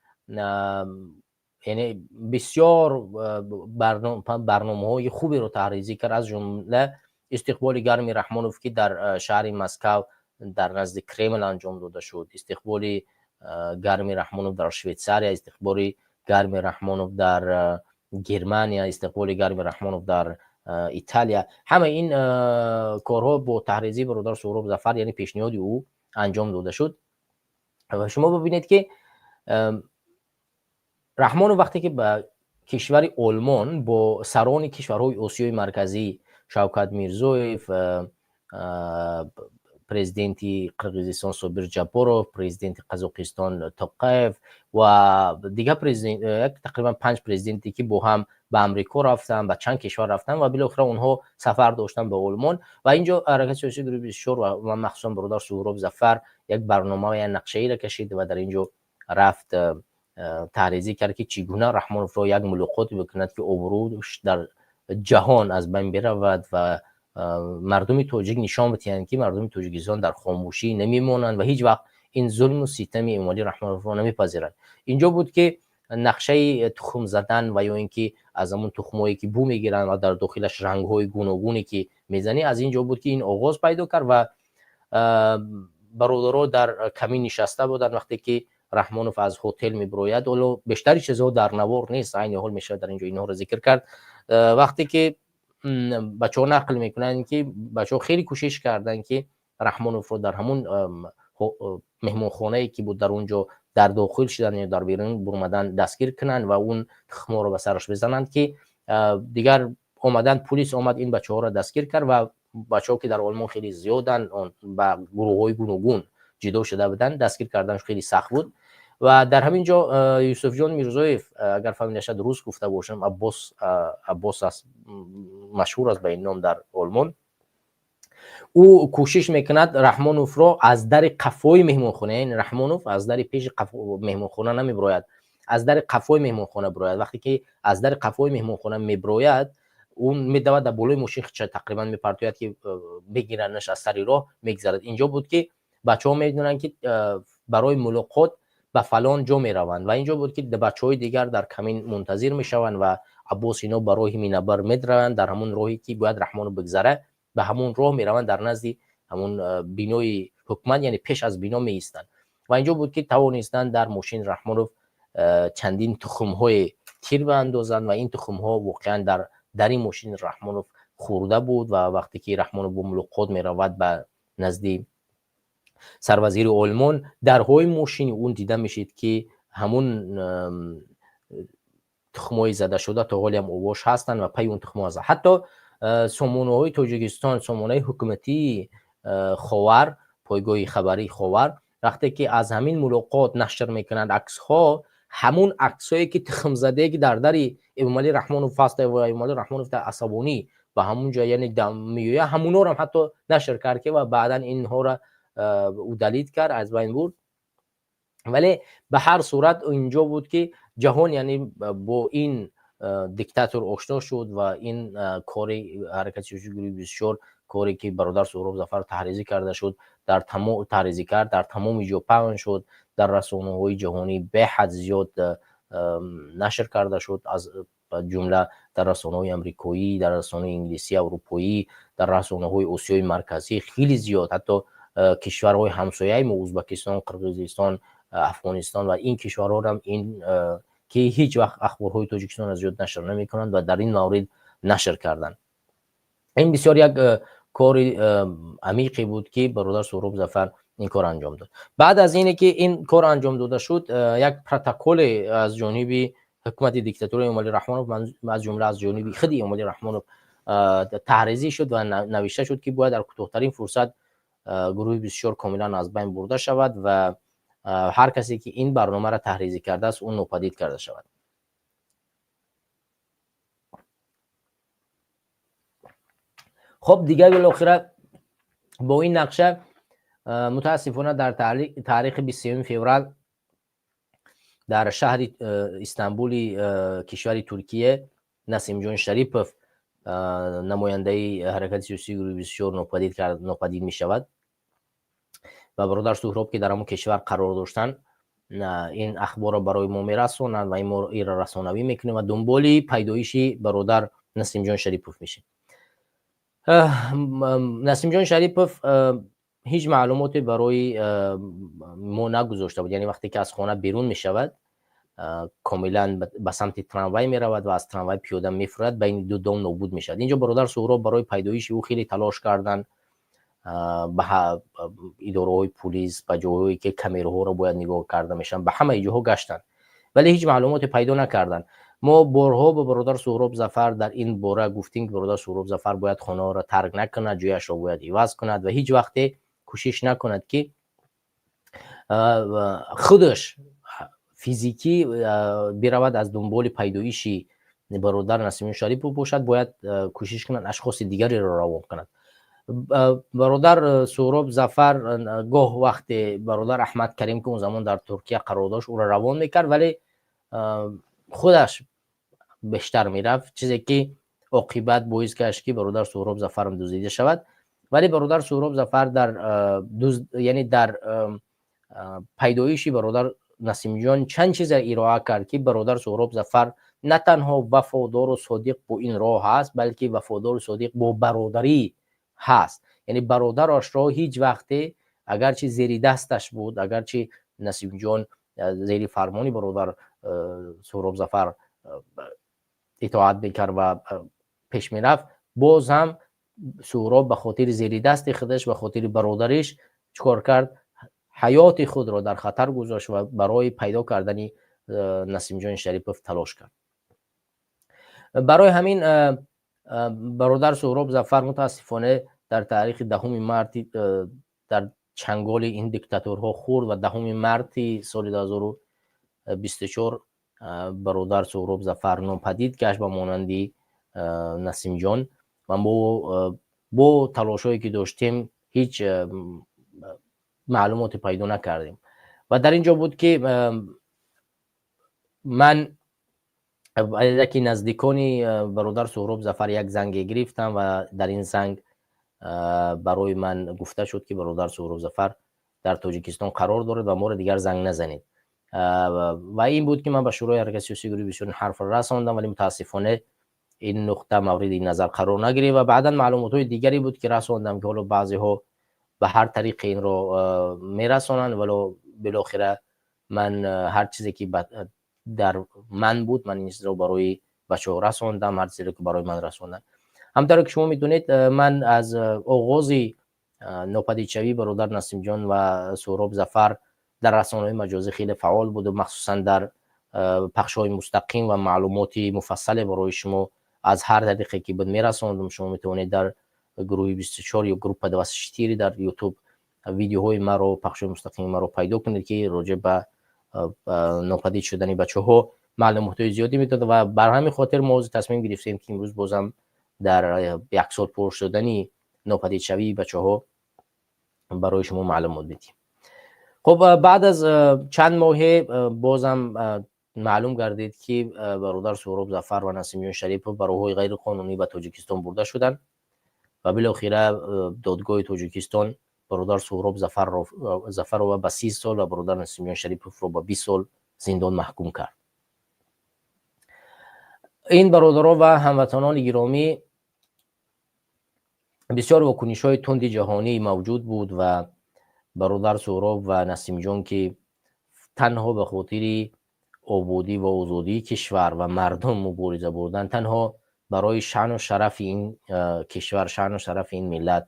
یعنی بسیار برنامه‌های خوبی رو طرحریزی کرد، از جمله استقبال گرم رحمانوف که در شهر مسکو در نزد کرمل انجام داده شد، استقبال گرم رحمانوف در شویتزاریا، استقبال گرم رحمانوف در گرمانیا، استقبال گرم رحمانوف در ایتالیا. همه این کارها با طرحریزی برادر سهراب ظفر یعنی پیشنهاد او انجام داده شد. و شما ببینید که رحمانوف وقتی که به کشور آلمان با سران کشورهای آسیای مرکزی شوکت میرزویف، پرزیدنت قرقیزستان صابر جباروف، پرزیدنت قزاقستان توقیف و دیگر پرزیدنت، تقریبا 5 پرزیدنتی که با هم به امریکا رفتن، به چند کشور رفتن و بالاخره اونها سفر داشتن به آلمان و اینجا حرکت سیاسی گروه 24 و مخصوصا برادر سهراب ظفر یک برنامه و یک نقشه‌ای را کشید و در اینجا رفت طرحریزی کرد که چگونه رحمانوف را یک ملاقات بکند که آبروش در جهان از بین برود و مردم تاجیک نشان بدهند که مردم تاجیکستان در خاموشی نمیمانند و هیچ وقت این ظلم و ستم امالی رحمانوف را نمیپذیرند. اینجا بود که نقشه تخم زدن و یا اینکه از همون تخمایی که بو میگیرن و در داخلش رنگ‌های گوناگونی که میزنی، از اینجا بود که این آغاز پیدا کرد و برادرها در کمین نشسته بودن وقتی که رحمانوف از هتل میبروید. ولو بیشتری چیزها در نوار نیست، عین حال میشه در اینجا اینها رو ذکر کرد. وقتی که بچه‌ها نقل میکنن که بچه‌ها خیلی کوشش کردن که رحمانوف رو در همون مهمانخانه‌ای که بود در اونجا در داخل شدن یا در بیرون برمدن دستگیر کنن و اون تخم‌ها رو به سرش بزنند که دیگر اومدن پلیس اومد این بچه‌ها رو دستگیر کرد و بچه‌ها که در آلمان خیلی زیادن با گروه‌های گوناگون جدا شده بودن دستگیر کردنش خیلی سخت بود. و در همین جا یوسف جان میرزایف اگر فهمیدش درست گفته باشم عباس است، مشهور است به این نام در آلمان، او کوشش میکند رحمانوف را از در قفای مهمانخانه، این رحمانوف از در پیش مهمانخانه نمیبراید، از در قفای مهمانخانه براید. وقتی که از در قفای مهمانخانه میبراید اون میدود در بالای ماشین تقریبا میپرتوید که بگیرنش، از سر راه میگذرد. اینجا بود که بچه‌ها میدونن که برای ملاقات به فلان جا میروند و اینجا بود که بچه‌های دیگر در کمین منتظر میشوند و عباس اینا برای مینبر میدروند در همون راهی که باید رحمانو بگذره، به همون راه میروند در نزد همون بینای حکومت، یعنی پیش از بینا می ایستند و اینجا بود که توانستند در ماشین رحمانوف چندین تخم‌های تیر بیندازند و این تخم‌ها واقعا در این ماشین رحمانوف خورده بود و وقتی که رحمانوف با ملاقات میرود به نزد سروزیر آلمان، درهای ماشین اون دیده میشید که همون تخم‌های زده شده تا حالی هم اوباش هستند و پی اون تخم‌ها هست. حتی سامانه‌های تاجیکستان، سامانه‌های حکومتی خاور، پایگاه خبری خاور، وقتی که از همین ملاقات نشر میکنند عکس‌ها، همون عکسایی که تخم زده که در امامعلی رحمانوف هست و امامعلی رحمانوف در عصبانی و همون جا یعنی دم میویه، همونا رو هم حتی نشر کرد که و بعدا اینها را او دلید کرد، از بین برد. ولی به هر صورت اینجا بود که جهان یعنی با این دیکتاتور آشنا شد و این کاری حرکت شوشی 24 کاری که برادر سهراب ظفر تحریزی کرده شد در تمام جا پخش شد، در رسانه‌های جهانی به حد زیاد نشر کرده شد، از جمله در رسانه‌های آمریکایی، در رسانه‌های انگلیسی، اروپایی، در رسانه‌های آسیای مرکزی خیلی زیاد. حتی کشورهای همسایه ما ازبکستان، قرقیزستان، افغانستان و این کشورها هم این که هیچ وقت اخبارهای تاجیکستان از زیاد نشر نمی‌کنند و در این مورد نشر کردند. این بسیار یک کار عمیقی بود که برادر سهراب ظفر این کار انجام داد. بعد از اینه که این کار انجام داده شد، یک پروتکل از جانب حکومت دیکتاتوری امامعلی رحمانوف، از جمله از جانب خود امامعلی رحمانوف تحریزی شد و نوشته شد که باید در کوتاه‌ترین فرصت گروه 24 کاملا از بین برده شود و هر کسی که این برنامه را تحریزی کرده است اون ناپدید کرده شود. خب دیگه بالاخره با این نقشه متاسفانه در تاریخ 23 فوریه در شهر استانبول کشور ترکیه نسیم جان شریپوف نماینده حرکت سیاسی گروه 24 ناپدید می شود و برادر سهراب که در همون کشور قرار داشتن این اخبار را برای ما میرسونند و این را رسانوی میکنه و دنبالی پیدایش برادر نسیم جان شریپوف میشه. نسیم جان شریپوف هیچ معلوماتی برای ما نگذاشته بود، یعنی وقتی که از خانه بیرون می شود کاملا به سمت تراموای می رود و از تراموای پیاده می فرد، بین دو دام نابود می شود. اینجا برادر سهراب برای پیدایش او خیلی تلاش کردن، به اداره های پلیس، به جاهایی که کامیراها رو باید نگاه کرده میشن، به همه جاها گشتن ولی هیچ معلوماتی پیدا نکردن. ما بارها به برادر سهراب ظفر در این باره گفتیم که برادر سهراب ظفر باید خانه را ترک نکند، جایش را باید عوض کند و هیچ وقت کوشش نکند که خودش فیزیکی برود از دنبال پیدایش برادر نسیم شریپوف باشد، باید کوشش کند اشخاص دیگری را روان کند. برادر سهراب ظفر گاه وقت برادر احمد کریم که اون زمان در ترکیه قرار داشت او را روان میکرد ولی خودش بیشتر میرفت، چیزی که عاقبت باعث گشت که برادر سهراب ظفر هم دزدیده شود. ولی برادر سهراب ظفر یعنی در پیدایش برادر نسیم جان چند چیز ارائه کرد که برادر سهراب ظفر نه تنها وفادار و صادق با این راه هست بلکه وفادار و صادق با برادری هست. یعنی برادر آشرا هیچ وقته اگرچه زیر دستش بود، اگرچه نسیم جان زیر فرمانی برادر سهراب ظفر اطاعت میکرد و پیش میرفت، باز هم سهراب به خاطر زیر دست خودش و خاطر برادرش چکار کرد؟ حیات خود را در خطر گذاشت و برای پیدا کردن نسیم جان شریپوف تلاش کرد. برای همین برادر سهراب ظفر متاسفانه در تاریخ 10 مارس در چنگال این دیکتاتورها خورد و 10 مارس سال 2024 برادر سهراب ظفر ناپدید گشت به مانند نسیم جان و ما با تلاشایی که داشتیم هیچ معلومات پیدا نکردیم و در اینجا بود که من یکی نزدیکانی برادر سهراب ظفر یک زنگ گرفتم و در این زنگ برای من گفته شد که برادر سهراب ظفر در تاجیکستان قرار دارد و ما را دیگر زنگ نزنید و این بود که من به شورای حرکت سیاسی گروه 24 حرف رساندم، ولی متاسفانه این نقطه مورد نظر قرار نگرفت و بعدا معلومات دیگری بود که رساندم که حالا بعضی ها به هر طریق این رو میرسانند، ولی بالاخره من هر چیزی که در من بود من این چیز رو برای بچه‌ها رساندم، هر چیزی که برای من رساندن. همونطور که شما میدونید من از آغاز ناپدید شوی برادر نسیم جان و سهراب ظفر در رسانه‌های مجازی خیلی فعال بود و مخصوصا در پخش‌های مستقیم و معلومات مفصل برای شما از هر طریقی که بود میرساندم. شما میتونید در گروه 24 یا گروه 24 در یوتیوب ویدیوهای ما رو، پخش مستقیم ما رو پیدا کنید که راجع به ناپدید شدن بچه‌ها معلومات زیادی میداد و بر همین خاطر ما تصمیم گرفتیم که امروز بازم در یک سال پر شدنی ناپدید شوی بچه‌ها برای شما معلومات بدیم. خب بعد از چند ماه بازم معلوم گردید که برادر سهراب ظفر و نسیم جان شریپوف به راه‌های غیر قانونی به تاجیکستان برده شدند و بالاخره دادگاه تاجیکستان برادر سهراب ظفر رو به 30 سال و برادر نسیم جان شریپوف رو به 20 سال زندان محکوم کرد. این برادرها و هموطنان گرامی بسیار واکنش‌های تند جهانی موجود بود و برادر سهراب و نسیم جان که تنها به خاطر آبادی و آزادی کشور و مردم مبارزه بردن، تنها برای شأن و شرف این کشور، شأن و شرف این ملت،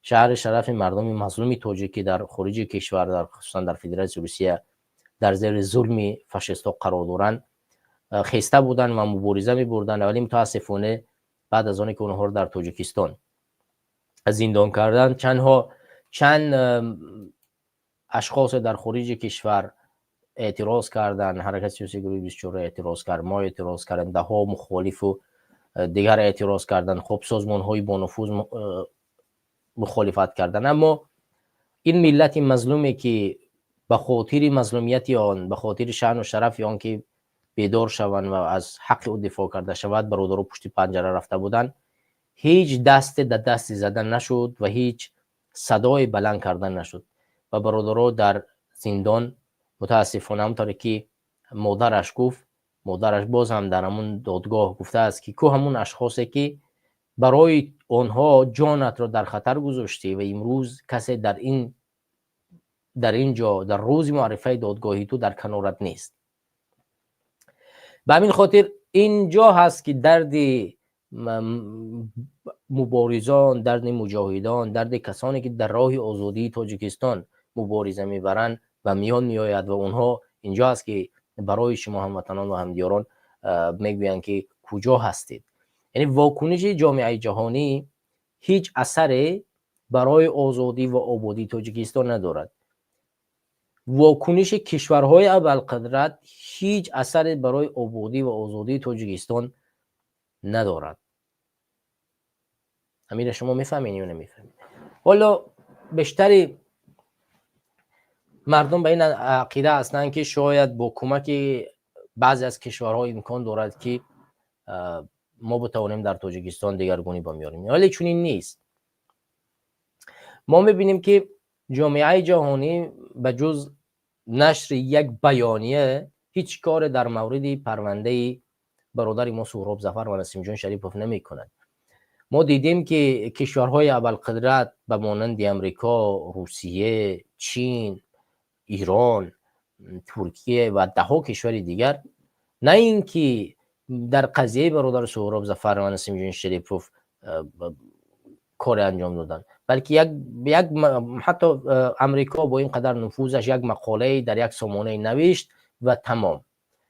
شأن و شرف مردم مظلوم تاجیکی در خارج کشور، در خصوصا در فدراسیون روسیه در زیر ظلم فاشیست‌ها قرار دارند، خسته بودن و مبارزه می بردن. ولی متاسفانه بعد از آنکه اونها رو در تاجیکستان زندان کردن، چند اشخاص در خارج کشور اعتراض کردن، حرکت سیاسی گروه 24 اعتراض کرد، ما اعتراض کردن، ده ها مخالف و دیگر اعتراض کردن، خب سازمان های با نفوذ مخالفت کردن. اما این ملت مظلومی که به خاطر مظلومیت آن، به خاطر شأن و شرف آن که بیدار شوند و از حق او دفاع کرده شود، برادرها پشت پنجره رفته بودند، هیچ دست در دست زدن نشد و هیچ صدای بلند کردن نشد و برادرها در زندان متاسفانه همونطوری که مادرش گفت، مادرش باز هم در همون دادگاه گفته است که همون اشخاصی که برای آنها جانت را در خطر گذاشتی و امروز کسی در اینجا در روز معرفه دادگاهی تو در کنارت نیست. به همین خاطر اینجا هست که درد مبارزان، درد مجاهدان، درد کسانی که در راه آزادی تاجیکستان مبارزه میبرند و میان میآید و اونها اینجا هست که برای شما هموطنان و همدیاران میگویند که کجا هستید. یعنی واکنش جامعه جهانی هیچ اثری برای آزادی و آبادی تاجیکستان ندارد. واکنش کشورهای ابوالقدرت هیچ اثری برای آبادی و آزادی تاجیکستان ندارد. امیر شما میفهمین یا نمیفهمین؟ حالا بیشتری مردم به این عقیده هستند که شاید با کمک بعضی از کشورها امکان دارد که ما بتوانیم در تاجیکستان دگرگونی بیاریم، ولی چون این نیست. ما میبینیم که جامعه جهانی به جز نشر یک بیانیه هیچ کار در مورد پرونده برادر ما سهراب ظفر و نسیم جان شریپوف نمی کند. ما دیدیم که کشورهای ابوالقدرت به مانند امریکا، روسیه، چین، ایران، ترکیه و دهها کشور دیگر، نه اینکه در قضیه برادر سهراب ظفر و نسیم جان شریفوف کار انجام دادن، بلکه حتی امریکا با این قدر نفوذش یک مقاله در یک سامانه نوشت و تمام.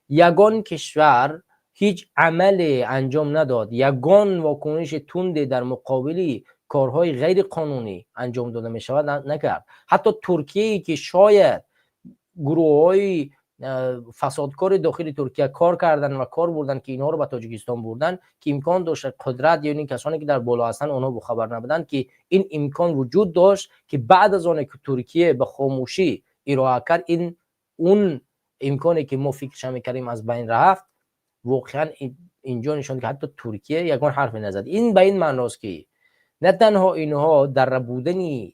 یگان کشور هیچ عمل انجام نداد، یگان واکنش تند در مقابل کارهای غیر قانونی انجام داده می شود نکرد. حتی ترکیه که شاید گروه های فسادکار داخل ترکیه کار کردن و کار بردن که اینها رو به تاجیکستان بردن، که امکان داشت قدرت یعنی کسانی که در بالا هستن اونها به خبر نبودن که این امکان وجود داشت، که بعد از آن که ترکیه به خاموشی ارائه کرد، اون امکانی که ما فکرش می‌کردیم از بین رفت، واقعا اینجا نشون که حتی ترکیه یگان حرف نزد. این به این معناست که نه تنها اینها در بودن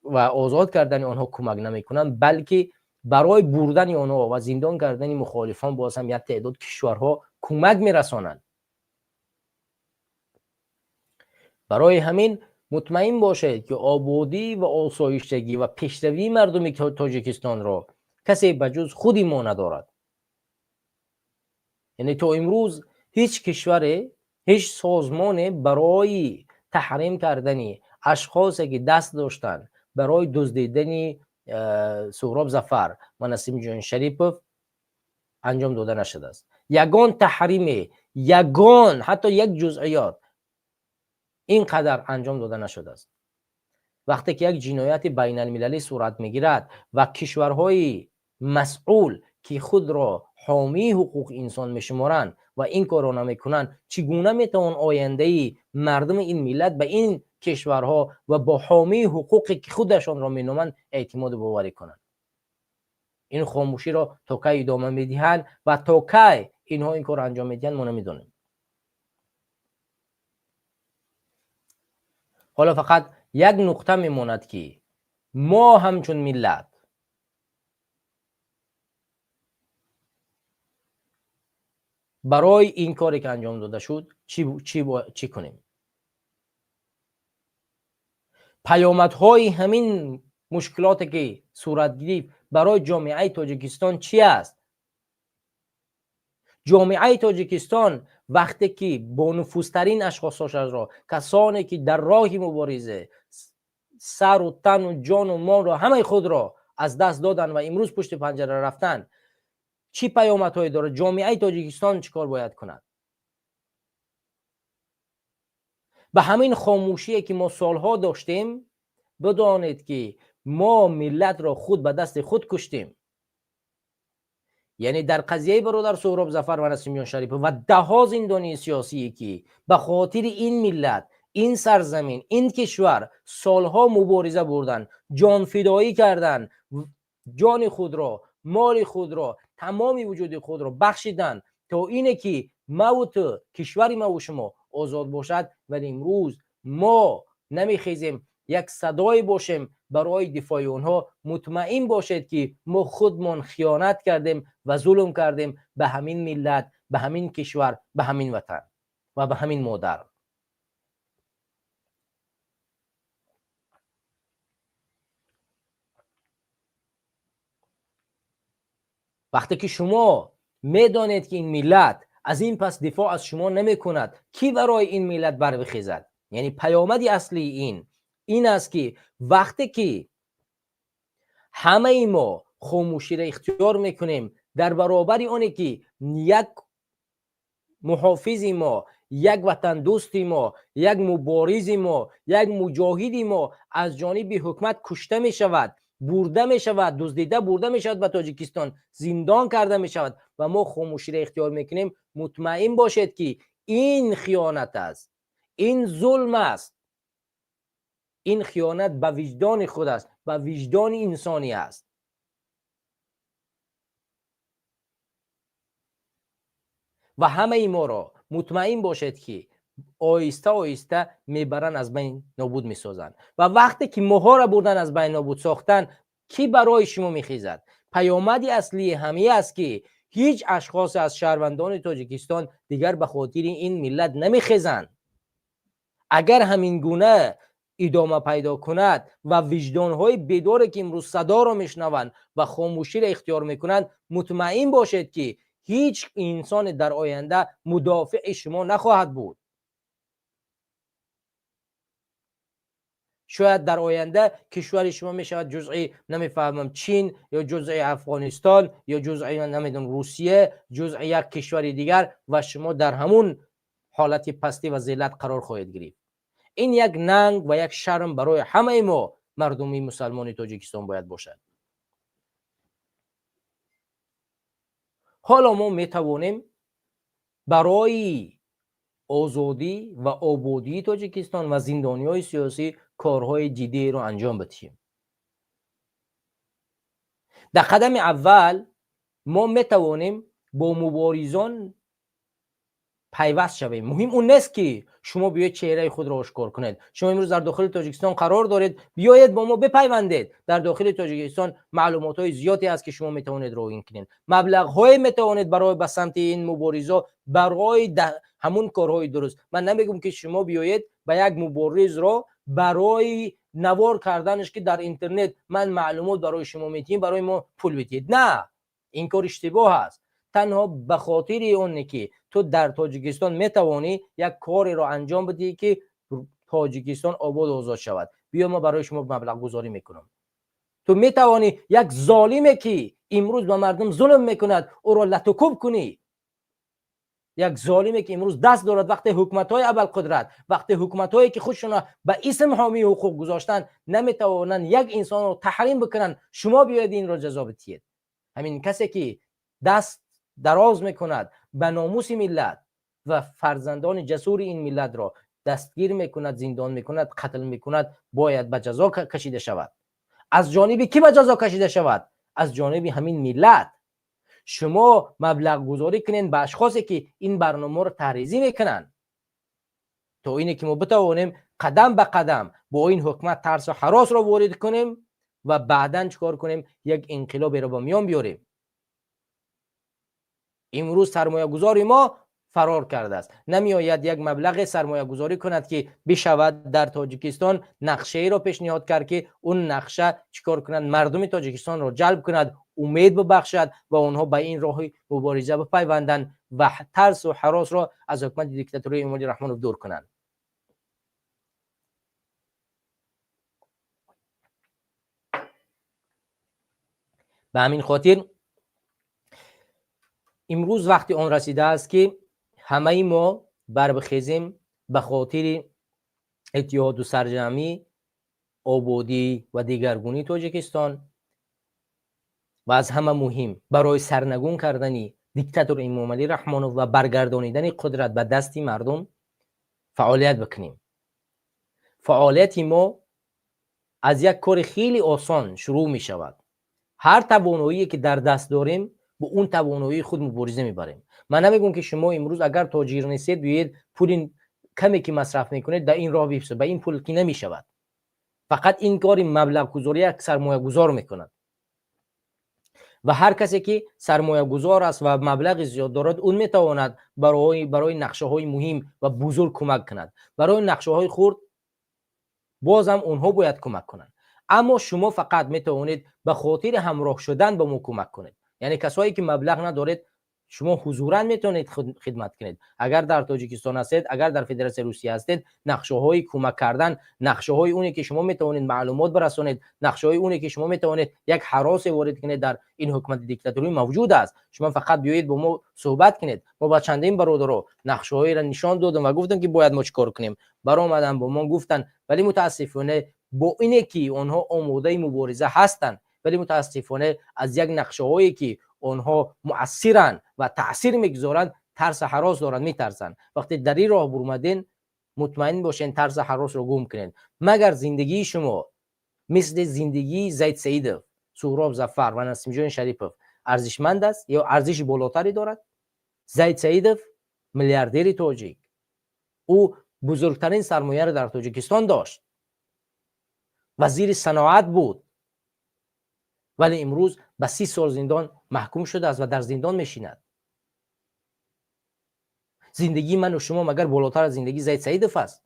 و آزاد کردن آنها کمک نمیکنند، بلکه برای بردن آنها و زندان کردن مخالفان باز هم یک تعداد کشورها کمک میرسانند. برای همین مطمئن باشید که آبادی و آسایشتگی و پیشروی مردم تاجیکستان را کسی بجز خود ما ندارد. یعنی تا امروز هیچ کشور، هیچ سازمان برای تحریم کردن اشخاصی که دست داشتن برای دزدیدن سهراب ظفر و نسیم جان شریفوف انجام داده نشده است. یگان تحریم، یگان حتی یک جزئیات اینقدر انجام داده نشده است. وقتی که یک جنایت بین المللی صورت میگیرد و کشورهای مسئول که خود را حامی حقوق انسان میشمارند و این کار را نمیکنند، چگونه میتوان آینده مردم این ملت به این کشورها و با حامی حقوقی که خودشان را مینامند اعتماد باوری کنند؟ این خاموشی را تا کی ادامه میدهند و تا کی اینها این کار انجام میدهند ما نمیدونیم. حالا فقط یک نقطه میماند که ما همچون ملت برای این کاری که انجام داده شد چی کنیم؟ پیامدهای همین مشکلاتی که صورت گرفت برای جامعه تاجیکستان چی است؟ جامعه تاجیکستان وقتی که با نفوذترین اشخاصش را، کسانی که در راه مبارزه سر و تن و جان و مال را همه خود را از دست دادن و امروز پشت پنجره رفتن، چی پیامدهایی داره؟ جامعه تاجیکستان چیکار باید کند؟ به همین خاموشی که ما سالها داشتیم، بدانید که ما ملت را خود به دست خود کشتیم. یعنی در قضیه برادر سهراب ظفر و نسیم جان شریفوف و ده‌ها زندانی سیاسی که به خاطر این ملت، این سرزمین، این کشور سالها مبارزه بردن، جان فدایی کردن، جان خود را، مال خود را، تمام وجود خود را بخشیدن تا اینه که ما و تو، کشور ما و شما آزاد باشد. ولی امروز ما نمیخیزیم یک صدای باشیم برای دفاع اونها. مطمئن باشید که ما خودمان خیانت کردیم و ظلم کردیم به همین ملت، به همین کشور، به همین وطن و به همین مادر. وقتی که شما میدانید که این ملت از این پس دفاع از شما نمی کند، کی برای این ملت بر بخیزد؟ یعنی پیامد اصلی این است که وقتی که همه ما خاموشی را اختیار میکنیم در برابر اونی که یک محافظ ما، یک وطن دوست ما، یک مبارز ما، یک مجاهد ما از جانب حکومت کشته می شود، برده می شود، دزدیده برده می شود، به تاجیکستان زندان کرده می شود و ما خاموشی را اختیار میکنیم، مطمئن باشید که این خیانت است، این ظلم است، این خیانت به وجدان خود است، به وجدان انسانی است. و همه ما را مطمئن باشید که آیسته آیسته میبرن، از بین نابود میسازن. و وقتی که ماها را بردن از بین نابود ساختن، کی برای شما میخیزد؟ پیامد اصلی همه است که هیچ اشخاص از شهروندان تاجیکستان دیگر به خاطر این ملت نمیخیزند. اگر همین گونه ادامه پیدا کند و وجدانهای بیداری که امروز صدا را میشنوند و خاموشی را اختیار میکنند، مطمئن باشید که هیچ انسان در آینده مدافع شما نخواهد بود. شاید در آینده کشور شما می شود جزء نمیفهمم چین یا جزء افغانستان یا جزء نمیدونم روسیه، جزء یک کشور دیگر و شما در همون حالت پستی و ذلت قرار خواهید گرفت. این یک ننگ و یک شرم برای همه ما مردمی مسلمان تاجیکستان باید باشد. حالا ما می توانیم برای آزادی و آبادی تاجیکستان و زندانی‌های سیاسی کارهای جدی رو انجام بدهیم. در قدم اول ما می توانیم با مبارزان پیوست شویم. مهم اون نیست که شما بیاید چهره خود را آشکار کنید. شما امروز در داخل تاجیکستان قرار دارید، بیایید با ما بپیوندید. در داخل تاجیکستان معلومات‌های زیادی است که شما می توانید راهین کنید. مبلغ‌های می توانید برای به سمت این مبارزا برای همون کارهای درست. من نمیگم که شما بیایید به یک مبارز را برای نوار کردنش که در اینترنت من معلومات برای شما میتیم برای ما پول بدید. نه، این کار اشتباه است. تنها به خاطر اونه که تو در تاجیکستان میتوانی یک کاری را انجام بدی که تاجیکستان آباد و آزاد شود. بیا ما برای شما مبلغ گذاری میکنم. تو میتوانی یک ظالمی که امروز به مردم ظلم میکند او را لطوکوب کنی. یک ظالمی که امروز دست دارد وقتی حکومت‌های ابوالقدرت، وقتی حکومت‌هایی که خودشون به اسم حامی حقوق گذاشتن نمیتوانند یک انسان رو تحریم بکنن، شما بیاید این را جزا بدهید. همین کسی که دست دراز میکند به ناموس ملت و فرزندان جسور این ملت را دستگیر میکند، زندان میکند، قتل میکند، باید به جزا کشیده شود. از جانب کی به جزا کشیده شود؟ از جانب همین ملت. شما مبلغ گذاری کنین به اشخاصی که این برنامه رو تحریزی میکنن تا اینه که ما بتوانیم قدم به قدم با این حکومت ترس و هراس را وارد کنیم و بعداً چیکار کنیم؟ یک انقلابی را با میان بیاریم. امروز سرمایه گذاری ما فرار کرده است. نمیآید یک مبلغ سرمایه گذاری کند که بشود در تاجیکستان. نقشه ای را پیشنهاد کرد که اون نقشه چیکار کند؟ مردم تاجیکستان را جلب کند، امید ببخشد و آنها به این راه مبارزه بپیوندند و ترس و هراس را از حکومت دیکتاتوری امامی رحمانوف دور کنند. به همین خاطر امروز وقتی آن رسیده است که همه ما بربخیزیم به خاطر اتحاد و سرجمعی، آبادی و دیگرگونی تاجیکستان و از همه مهم برای سرنگون کردن دیکتاتور امامی رحمانوف و برگردانیدن قدرت به دستی مردم فعالیت بکنیم. فعالیت ما از یک کار خیلی آسان شروع می شود. هر توانایی که در دست داریم با اون توانایی خود مبارزه میبریم. من نمیگم که شما امروز اگر تاجر نیستید بیاید پول کمی که مصرف میکنید در این راه بیفته، به این پول که نمیشود. فقط این کار مبلغ گذاری یک سرمایه گذار میکند و هر کسی که سرمایه گذار است و مبلغ زیاد دارد اون میتواند برای نقشه های مهم و بزرگ کمک کند. برای نقشه های خرد بازم اونها باید کمک کنند. اما شما فقط میتوانید به خاطر همراه شدن با ما کمک کنید. یعنی کسایی که مبلغ ندارید شما حضوراً میتونید خدمت کنید. اگر در تاجیکستان هستید، اگر در فدراسیون روسیه هستید، نقشه های کمک کردن، نقشه های اونی که شما میتونید معلومات برسونید، نقشه های اونی که شما میتونید یک هراس وارد کنید در این حکومت دیکتاتوری موجود است. شما فقط بیایید با ما صحبت کنید. ما با چندین برادرها نقشه هایی را نشان دادم و گفتم که باید ما چیکار کنیم. برآمدن با ما گفتن، ولی متاسفانه با اینه که اونها آماده مبارزه هستند، ولی متاسفانه از یک نقشه هایی که اونها مؤثرن و تاثیر میگذارند ترس هراس دارن، میترسن. وقتی در این راه برمدین مطمئن باشین ترس هراس رو گم کنین. مگر زندگی شما مثل زندگی زید سیدوف، سهراب ظفر و نسیم جان شریفوف ارزشمند است یا ارزش بالاتری دارد؟ زید سیدوف میلیاردر تاجیک، او بزرگترین سرمایه را در تاجیکستان داشت، وزیر صنعت بود، ولی امروز به 30 سال زندان محکوم شده است و در زندان میشیند. زندگی من و شما مگر بالاتر از زندگی زید سیدوف است؟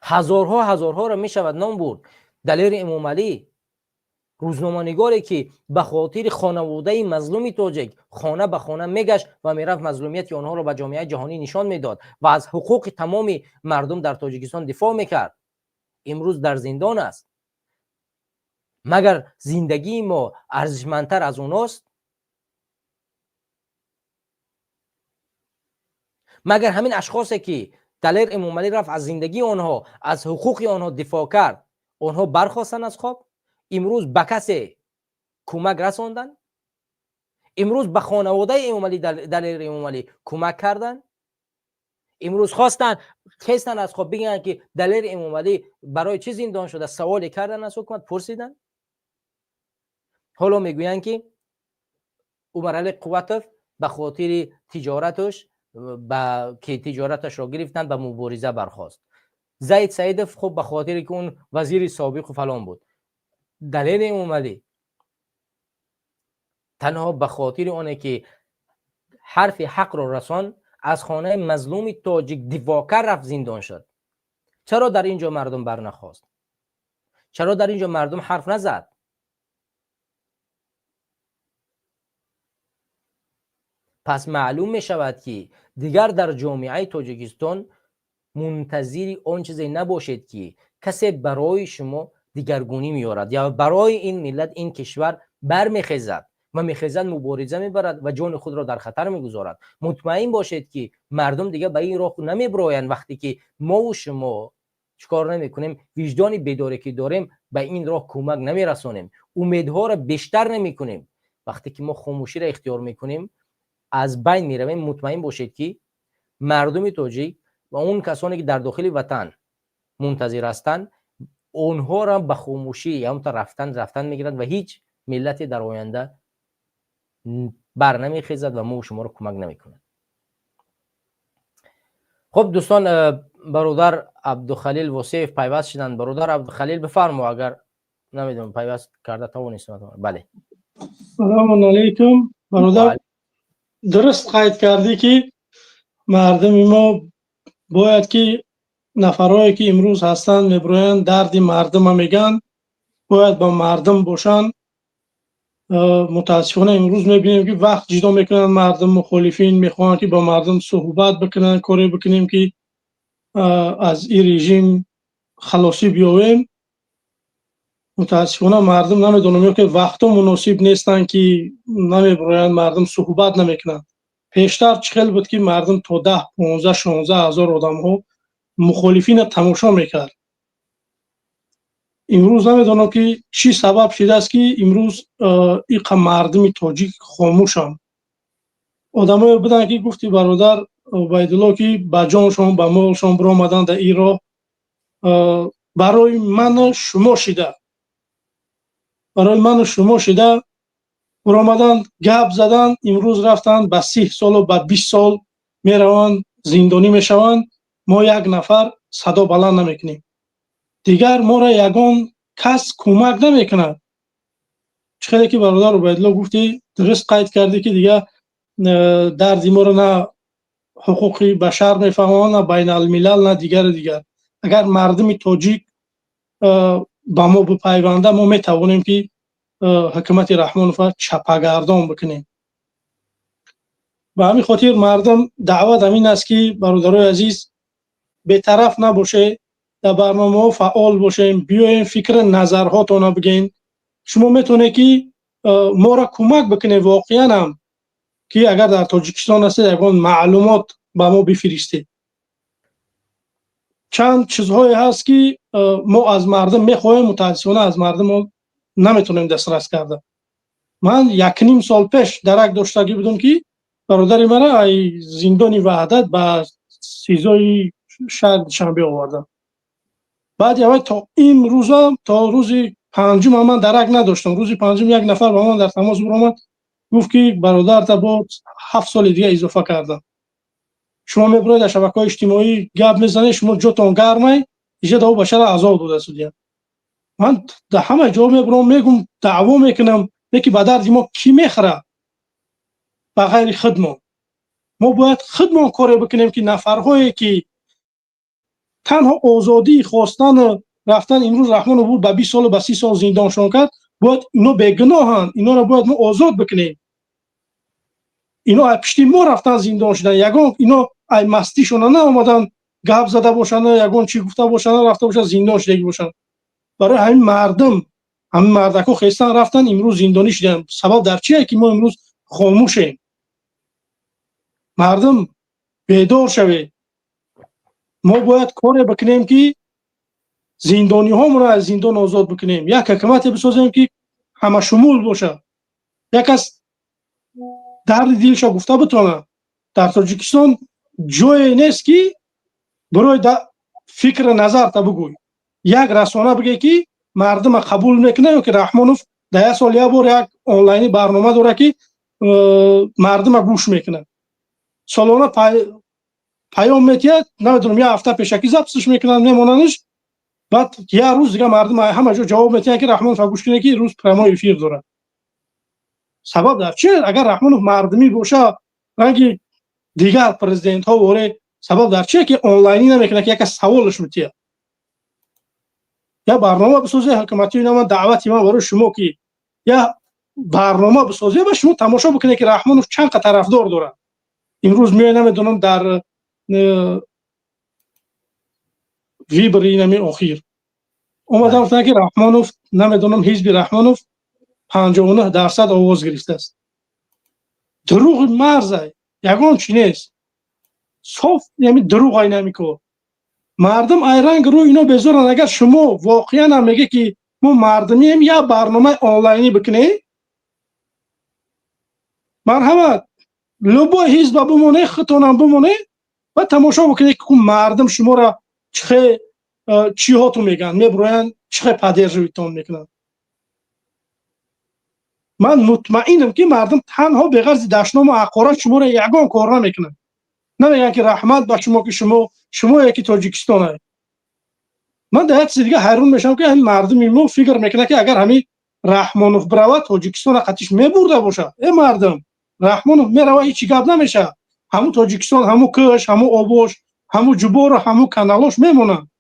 هزارها را می شود نام برد. دلیر امام علی روزنامه‌نگاری که به خاطر خانواده مظلوم تاجیک خانه به خانه میگشت و میرفت مظلومیت آنها را به جامعه جهانی نشان میداد و از حقوق تمام مردم در تاجیکستان دفاع میکرد، امروز در زندان است. مگر زندگی ما ارزشمندتر از اوناست؟ مگر همین اشخاصی که دلیر امام علی رفت از زندگی آنها، از حقوق آنها دفاع کرد، آنها برخواستن از خواب؟ امروز به کسی کمک رساندن؟ امروز به خانواده امام علی دلیر امام علی کمک کردن؟ امروز خواستن از خواب بگن که دلیر امام علی برای چه زندان شده؟ سوالی کردن از حکومت؟ پرسیدن؟ حالا میگوین که عمر علی قوتوف به خاطر تجارتش که تجارتش را گرفتن به مبارزه برخاست. زید سیدف خب به خاطر که اون وزیر سابق و فلان بود. دلیل امام علی تنها به خاطر اونه که حرف حق را رسان، از خانه مظلوم تاجیک دفاع کرد، رفت زندان شد. چرا در اینجا مردم برنخواست؟ چرا در اینجا مردم حرف نزد؟ پس معلوم می شود که دیگر در جامعه تاجیکستان منتظر آن چیزی نباشید که کسی برای شما دیگرگونی میارد یا برای این ملت، این کشور برمیخیزد و میخیزد مبارزه میبرد و جان خود را در خطر میگذارد. مطمئن باشید که مردم دیگه به این راه نمیبراین. وقتی که ما و شما چیکار نمیکنیم، وجدان بیداری که داریم به این راه کمک نمیرسانیم، امیدها را بیشتر نمیکنیم. وقتی که ما خاموشی را اختیار میکنیم، از بین میرویم. مطمئن باشید که مردم تاجیک و اون کسانی که در داخل وطن منتظر هستند، اونها را به خاموشی یا اون رفتن میگیرند و هیچ ملتی در آینده بر نمیخیزد و ما و شما را کمک نمیکند. خب دوستان، برادر عبدالخلیل وصیف پیوست شدند. برادر عبدالخلیل بفرما، اگر نمیدونم پیوست کرده توانید. بله. سلام علیکم برادر. درست قید کردی که مردم ما باید که نفرایی که امروز هستن میبروین درد مردم میگن، باید با مردم باشن. متاسفانه امروز میبینیم که وقت جدا میکنن مردم، مخالفین میخوان که با مردم صحبت بکنن، کاری بکنیم که از این رژیم خلاصی بیاویم. متاسفانه مردم نمیدونم که وقتا مناسب نیستن که نمیبروین، مردم صحبت نمیکنن. پیشتر چخیل بود که مردم تا 10 15 16 هزار آدم ها مخالفین تماشا میکرد. امروز نمیدونم که چی سبب شده است که امروز این مردم تاجیک خاموشن. آدمایی بودن که گفتی برادر عبیدالله که با جانشون با مالشون برآمدن در این راه، برای من شما شده، برای من شما شده برآمدن گپ زدن. امروز رفتن با 30 سال و با 20 سال میروند زندانی میشوند. ما یک نفر صدا بلند نمیکنیم. دیگر ما را یگان کس کمک نمیکند. چخیلی که برادر عبیدالله گفتی درست قید کردی که دیگه درد ما را نه حقوق بشر میفهمند، نه بین الملل، نه دیگر. اگر مردم تاجیک با ما بپیونده، ما میتوانیم که حکومت رحمانوف چپگردان بکنیم. به همین خاطر مردم دعوت همین است که برادرای عزیز بی‌طرف نباشه، در برنامه فعال باشیم، بیاین فکر نظرهاتون بگین. شما میتونه که ما را کمک بکنه واقعا هم که اگر در تاجیکستان هستید یگان معلومات به ما بفرستید. چند چیزهایی هست که ما از مردم میخوایم، متاسفانه از مردم ما نمیتونیم دسترس کرده. من 1.5 سال پیش درک داشتگی بودم که برادر مرا ای زندانی وحدت با سیزای شهر شنبه آوردم. بعد یه تا این روزا، تا روز پنجم من درک نداشتم. روز پنجم یک نفر با من در تماس برآمد، گفت که برادر تا با 7 سال دیگه اضافه کردم. شما میبرید در شبکه‌های اجتماعی گپ میزنید، شما جاتون گرمه، اینجا دو بشر آزاد بوده سودیا. من در همه جا میبرم میگم دعوا میکنم، یکی به درد ما کی میخره؟ به غیر خدمت. ما باید خدمت کاری بکنیم که نفرهایی که تنها آزادی خواستن رفتن امروز رحمانو بود به 20 سال و به 30 سال زندانشان کرد. باید اینا بیگناهن، اینا رو باید ما آزاد بکنیم. اینا از پشت ما رفتن زندان شدن، یگان اینا ای مستیشون نه اومدن گپ زده باشن، یگان چی گفته باشن رفته باشن زندان شدگی باشن. برای همین مردم، همین مردکو خواستن رفتن امروز زندانی شدن. سبب در چیه که ما امروز خاموشیم؟ مردم بیدار شوید. ما باید کاری بکنیم که زندانی ها را از زندان آزاد بکنیم. یک حکومت بسازیم که همه شمول باشه. یک از درد دلش گفته بتونه در تاجیکستان جای نیست که برای فکر نظر تا بگوی. یک رسانه بگه که مردم قبول میکنه یا که رحمانوف ده سال یک بار یک آنلاین برنامه داره که مردم گوش میکنه. سالانه پیام میتید، نمیدونم یه هفته پیشکی ضبطش میکنن میموننش، بعد یه روز دیگه مردم همه جا جواب میتین که رحمانوف گوش کنه که روز پرمای افیر داره. سبب در چیه؟ اگر رحمانوف مردمی باشه رنگی دیگر پرزیدنت ها وره، سبب در چیه که آنلاینی نمیکنه که یک سوالش میتیه. یا برنامه بسازی حکومتی اینا، من دعوتی من برای شما که یا برنامه بسازی و شما تماشا بکنه که رحمانوف چند قطر طرفدار داره. امروز میای نمیدونم در ویبر اینمی اخیر اومدن گفتن که رحمانوف نمیدونم حزب رحمانوف 59% آواز گرفته است. دروغ مرزه، یگان چی نیست. صاف یعنی دروغ ای نمیکو. مردم ای رنگ رو اینا بذارن. اگر شما واقعا هم میگه که ما مردمی هم یا برنامه آنلاینی بکنی، مرحمت لبا حزب بمونه، خطانم بمونه و تماشا بکنی که مردم شما را چی ها تو میگن، میبروین چه پدرجویتون میکنن. من مطمئنم که مردم تنها به غرض دشنام و حقارت شما را یگان کار نمیکنن. نمیگن که رحمت با شما که شما یکی تاجیکستان هست. من در یک دیگه حیران میشم که این مردم ایمو فکر میکنه که اگر همین رحمانوف برود تاجیکستان قطعش میبرده باشه. این مردم رحمانوف میروه هیچ گپ نمیشه. همون تاجیکستان، همون کش، همون آبوش، همون جبور، همون کانالاش میمونن.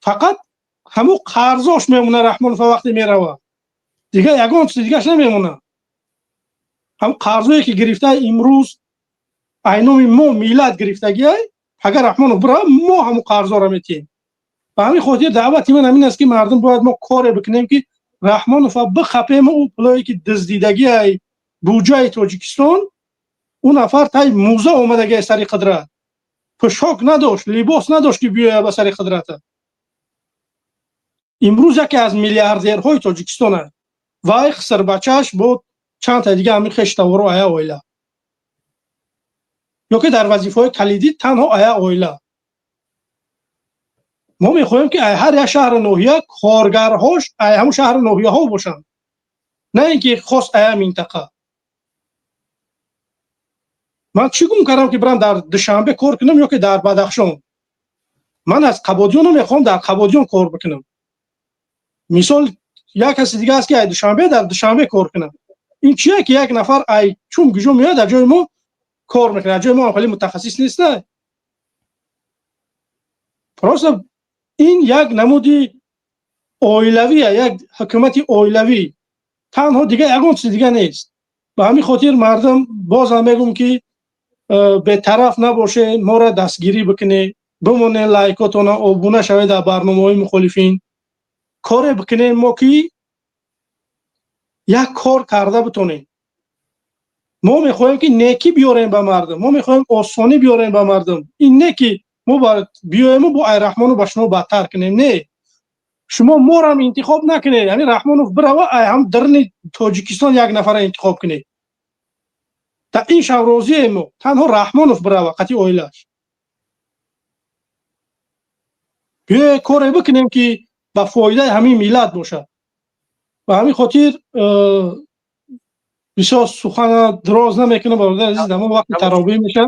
فقط همون قرضاش میمونه رحمانوف وقتی میروه. دیگه یگان چیز دیگه‌اش نمیمونه. هم قرضایی که گرفته امروز اینوم ما میلاد گرفتگی اگر رحمانوف برا ما هم قرضا را میتیم. به همین خاطر دعوتی من همین است که مردم باید ما کار بکنیم که رحمانوف بخپیم او پلایی که دزدیدگی بودجه تاجیکستان اون نفر تای موزه اومدگی سر قدرت پوشاک نداشت، لباس نداشت که بیاید به سر قدرت. امروز یکی از میلیاردرهای تاجیکستان وای خسر بچهش بود چند تا دیگه همین خشتاورو آیا اویلا یا که در وظیفه‌های کلیدی تنها آیا اویلا. ما میخوایم که هر یک شهر ناحیه کارگرهاش همون شهر ناحیه ها باشن، نه اینکه خاص آیا منطقه. من چیکار کردم که برام در دوشنبه کار کنم یا که در بدخشان؟ من از قبادیان میخوام در قبادیان کار بکنم. مثال یک کسی دیگه است که دوشنبه در دوشنبه کار کنم. این چیه که یک نفر چون گجو میاد در جای ما کار میکنه، جای ما خیلی متخصص نیسته. راست این یک نمودی اویلویه، یک حکومت اویلوی تنها، دیگه یگان چیز دیگه نیست. به همین خاطر مردم باز هم میگم که به طرف نباشه، ما را دستگیری بکنه، بمونه لایکاتون آبونه شوید در برنامه‌های مخالفین، کار بکنه ما که یک کار کرده بتونیم. ما میخوایم که نیکی بیاریم به مردم، ما میخوایم آسانی بیاریم به مردم. این نه که ما بیایم با رحمانو با شما بدتر کنیم. نه، شما ما را هم انتخاب نکنید. یعنی رحمانو برای هم درن تاجیکستان یک نفر انتخاب کنید. تا این شب روزی ما تنها رحمانو برای قطعی اویلاش بیای کاری بکنیم که با فایده همین ملت باشه. و همین خاطر بسیار سخن دراز نمیکنم برادر عزیز، ما وقت تراویح میشه.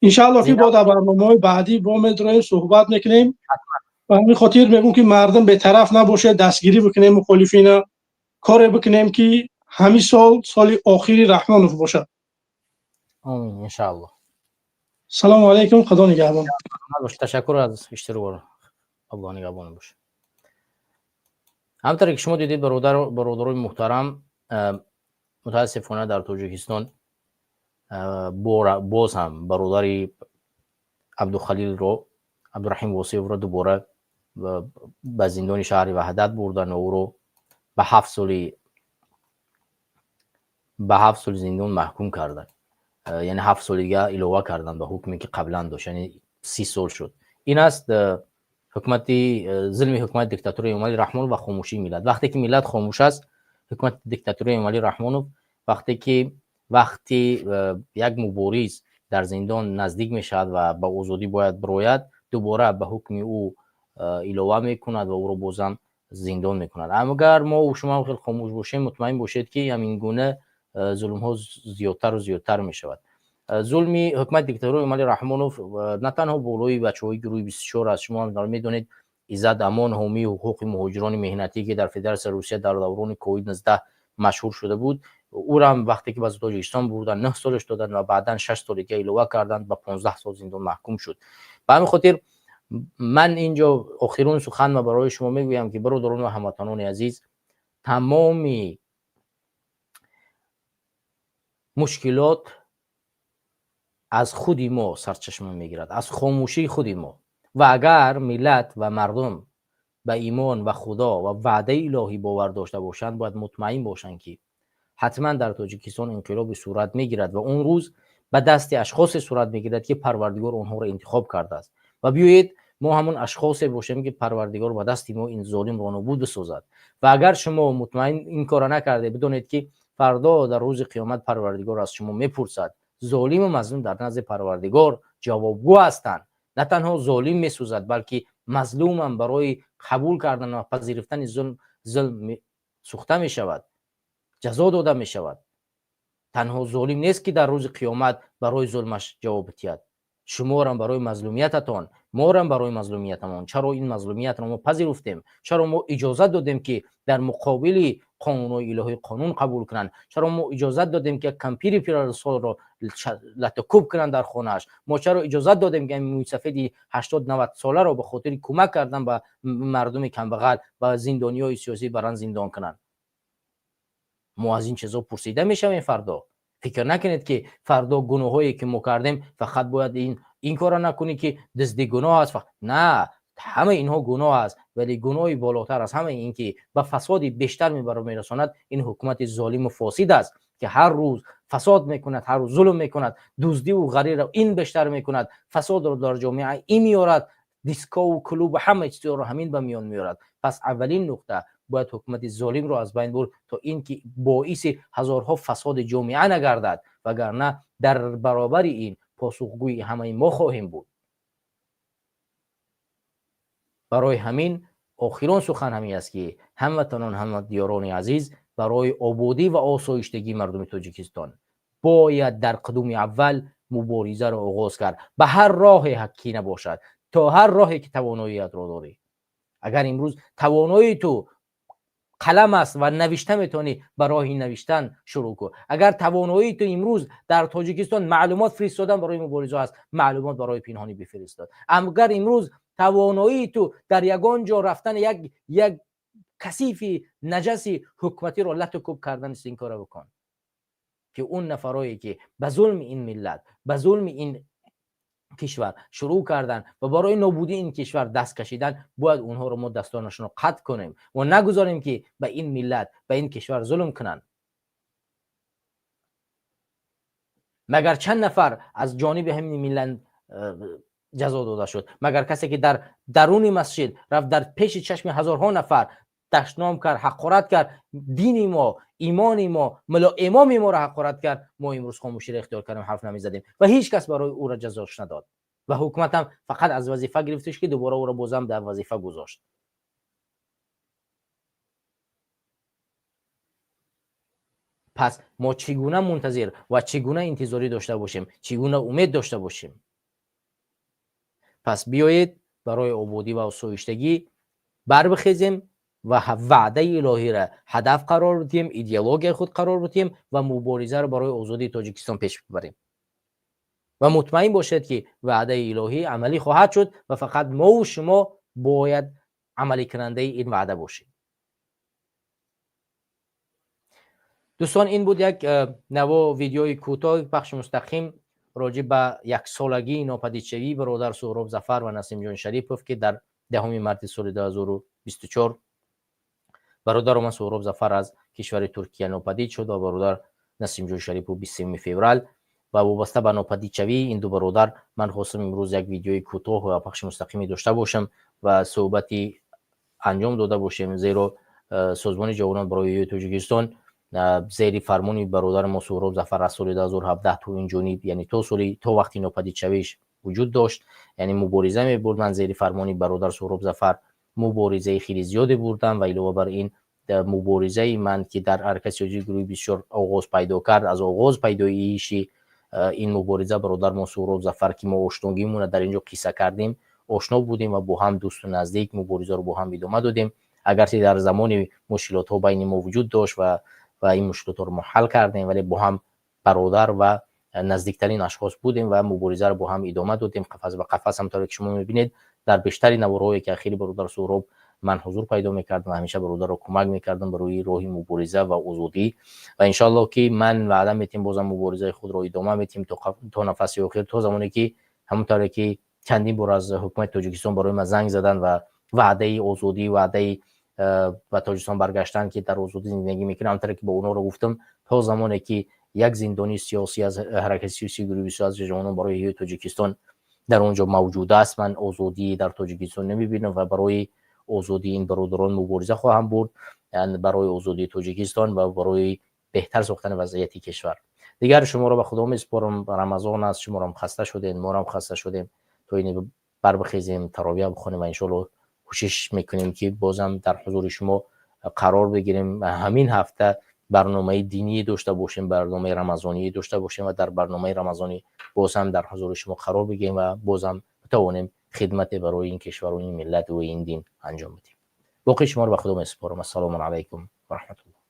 ان شاء الله که با در برنامه‌های بعدی با مدرای صحبت میکنیم. و همین خاطر میگم که مردم به طرف نباشه، دستگیری بکنیم مخالفین، کار بکنیم که همین سال آخری رحمانوف باشه. آمین ان شاء الله. سلام علیکم، خدا نگهدار. باش تشکر از اشتراک الله نگهبان باشه. همونطور که شما دیدید برادران محترم، متاسفانه در تاجیکستان باز هم برادر عبدالخلیل رو، عبدالرحیم واسیف رو دوباره به زندان شهر وحدت بردن و او رو به 7 سال زندان محکوم کردن. یعنی 7 سال دیگه علاوه کردن به حکمی که قبلا داشت، یعنی 30 سال شد. این است ظلم حکومت دیکتاتوری امالی رحمانوف و خاموشی ملت. وقتی که ملت خاموش است، حکومت دیکتاتوری امالی رحمانوف وقتی یک مبارز در زندان نزدیک میشد و به آزادی باید بروید، دوباره به حکم او علاوه میکند و او رو بازم زندان میکند. اما اگر ما و شما خیلی خاموش باشیم، مطمئن باشید که همین گونه ظلم ها زیادتر و زیادتر میشود. ظلمی حکومت دیکتاتوری امالی رحمانوف نه تنها بالای بچهای گروه 24 است. شما هم میدونید عزت امان حامی حقوق مهاجران مهنتی که در فدراسیون روسیه در دوران کووید 19 مشهور شده بود، او را هم وقتی که به تاجیکستان بردن 9 سالش دادن و بعدا 6 سال دیگه علاوه کردن، به 15 سال زندان محکوم شد. به همین خاطر من اینجا آخرین سخن ما برای شما میگویم که برادران و هموطنان عزیز، تمامی مشکلات از خودی ما سرچشمه میگیرد، از خاموشی خودی ما. و اگر ملت و مردم به ایمان و خدا و وعده الهی باور داشته باشند، باید مطمئن باشند که حتما در تاجیکستان انقلاب صورت میگیرد و اون روز به دست اشخاص صورت میگیرد که پروردگار آنها را انتخاب کرده است. و بیایید ما همون اشخاصی باشیم که پروردگار به دست ما این ظالم را نابود بسازد. و اگر شما مطمئن این کار نکرده، بدونید که فردا در روز قیامت پروردگار از شما میپرسد. ظالم و مظلوم در نزد پروردگار جوابگو هستند. نه تنها ظالم میسوزد، بلکه مظلوم هم برای قبول کردن و پذیرفتن ظلم سوخته می شود، جزا داده می شود. تنها ظالم نیست که در روز قیامت برای ظلمش جواب بدهد. شما را برای مظلومیتتان، ما را برای مظلومیتمان. چرا این مظلومیت را ما پذیرفتیم؟ چرا ما اجازه دادیم که در مقابل قانون الهی قانون قبول کنند؟ چرا ما اجازه دادیم که کمپیر پیرسال را لطکوب کنند در خانه‌اش؟ ما چرا اجازه دادیم که موسفید 80 90 ساله را به خاطر کمک کردن به مردم کمبغل و زندانیای سیاسی بران زندان کنند؟ ما از این چیزا پرسیده میشویم فردا. فکر نکنید که فردا گناهایی که ما کردیم فقط باید این کارا نکنی که دزدی گناه است. نه، همه اینها گناه است، ولی گناهی بالاتر از همه این که به فساد بیشتر میرساند این حکومت ظالم و فاسد است که هر روز فساد میکند، هر روز ظلم میکند، دزدی و غریر را این بیشتر میکند، فساد رو در جامعه این میارد، دیسکو و کلوب و همه چیز رو همین به میان میارد. پس اولین نقطه باید حکومت ظالم رو از بین برد تا اینکه باعث هزارها فساد جامعه نگردد، وگرنه در برابر این پاسخگوی همه ما خواهیم بود. برای همین آخرین سخن همین است که هموطنان، همه دیاران عزیز، برای آبادی و آسایشتگی مردم تاجیکستان باید در قدم اول مبارزه را آغاز کرد، به هر راه حقی نباشد، تا هر راهی که تواناییت را داری. اگر امروز توانایی تو قلم است و نوشته میتونی، برای نوشتن شروع کن. اگر توانایی تو امروز در تاجیکستان معلومات فرستادن برای مبارزه است، معلومات برای پنهانی بفرستاد. اگر امروز توانایی تو در یگان جا رفتن یک کثیف نجس حکومتی را لطکوب کردن است، این کارو بکن که اون نفرایی که به ظلم این ملت، به ظلم این کشور شروع کردن و برای نابودی این کشور دست کشیدن، باید اونها رو ما دستانشون رو قطع کنیم و نگذاریم که به این ملت، به این کشور ظلم کنن. مگر چند نفر از جانب همین ملت جزا داده شد؟ مگر کسی که در درون مسجد رفت در پیش چشم هزارها نفر دشنام کرد، حقارت کرد، دین ما، ایمان ما، امام ما را حقارت کرد، ما امروز خاموشی را اختیار کردیم، حرف نمیزدیم و هیچ کس برای او را جزاش نداد و حکومت هم فقط از وظیفه گرفتش که دوباره او را بازم در وظیفه گذاشت. پس ما چگونه منتظر و چگونه انتظاری داشته باشیم، چگونه امید داشته باشیم؟ پس بیایید برای آبادی و آسایشتگی بربخیزیم و وعده الهی را هدف قرار بدیم، ایدئولوژی خود قرار بدیم و مبارزه را برای آزادی تاجیکستان پیش ببریم. و مطمئن باشید که وعده الهی عملی خواهد شد و فقط ما و شما باید عملی کننده این وعده باشیم. دوستان این بود یک نوع ویدیوی کوتاه بخش مستقیم راجع به یک سالگی ناپدید شوی برادر سهراب ظفر و نسیم جان شریپوف که در 10 مارس سال 2024 برادر ما سهراب ظفر از کشور ترکیه ناپدید شد و برادر نسیم جان شریپوف 23 فوریه و وابسته به ناپدید شوی این دو برادر من خواستم امروز یک ویدیوی کوتاه و بخش مستقیمی داشته باشم و صحبتی انجام داده باشیم، زیرا سازمان جوانان برای تاجیکستان زیر فرمانی برادر ما سهراب ظفر از سال 2017 تو این جانب، یعنی تا وقتی ناپدید شویش وجود داشت، یعنی مبارزه می‌برد. من زیر فرمانی برادر سهراب ظفر مبارزه خیلی زیادی بردم و علاوه بر این مبارزه من که در حرکت سیاسی گروهی بسیار آغاز پیدا کرد، از آغاز پیدایش این مبارزه برادر ما سهراب ظفر که ما آشناییمون در اینجا قصه کردیم، آشنا بودیم و با هم دوست و نزدیک مبارزه رو با هم ادامه دادیم. اگرچه در زمان مشکلات ها بین ما وجود داشت و این مشکلات رو ما حل کردیم، ولی با هم برادر و نزدیکترین اشخاص بودیم و مبارزه رو با هم ادامه دادیم قفس به قفس. همونطور که شما میبینید در بیشتری نوارهایی که اخیری برادر سهراب من حضور پیدا میکردم و همیشه برادر رو کمک میکردم برای راه مبارزه و آزادی و انشالله که من وعده میتیم بازم مبارزه خود رو ادامه میتیم تا نفس آخر، تا زمانی که همونطور که چندین بار از حکومت تاجیکستان برای ما زنگ زدن و وعده آزادی، وعده و تاجیکستان برگشتن که در آزادی زندگی میکنه، همونطور که با اونا رو گفتم تا زمانی که یک زندانی سیاسی از حرکت سیاسی گروهی از جوانان برای تاجیکستان در اونجا موجود است، من آزادی در تاجیکستان نمیبینم و برای آزادی این برادران مبارزه خواهم برد، یعنی برای آزادی تاجیکستان و برای بهتر ساختن وضعیت کشور. دیگر شما رو به خدا میسپارم. رمضان است، شما هم خسته شدین، ما هم خسته شدیم، تو این بر بخیزیم، تراویح بخونیم و ان شاء کوشش میکنیم که بازم در حضور شما قرار بگیریم. همین هفته برنامه دینی داشته باشیم، برنامه رمضانی داشته باشیم و در برنامه رمضانی بازم در حضور شما قرار بگیریم و بازم بتوانیم خدمت برای این کشور و این ملت و این دین انجام بدیم. باقی شما رو به خدا میسپارم. السلام علیکم و رحمت الله.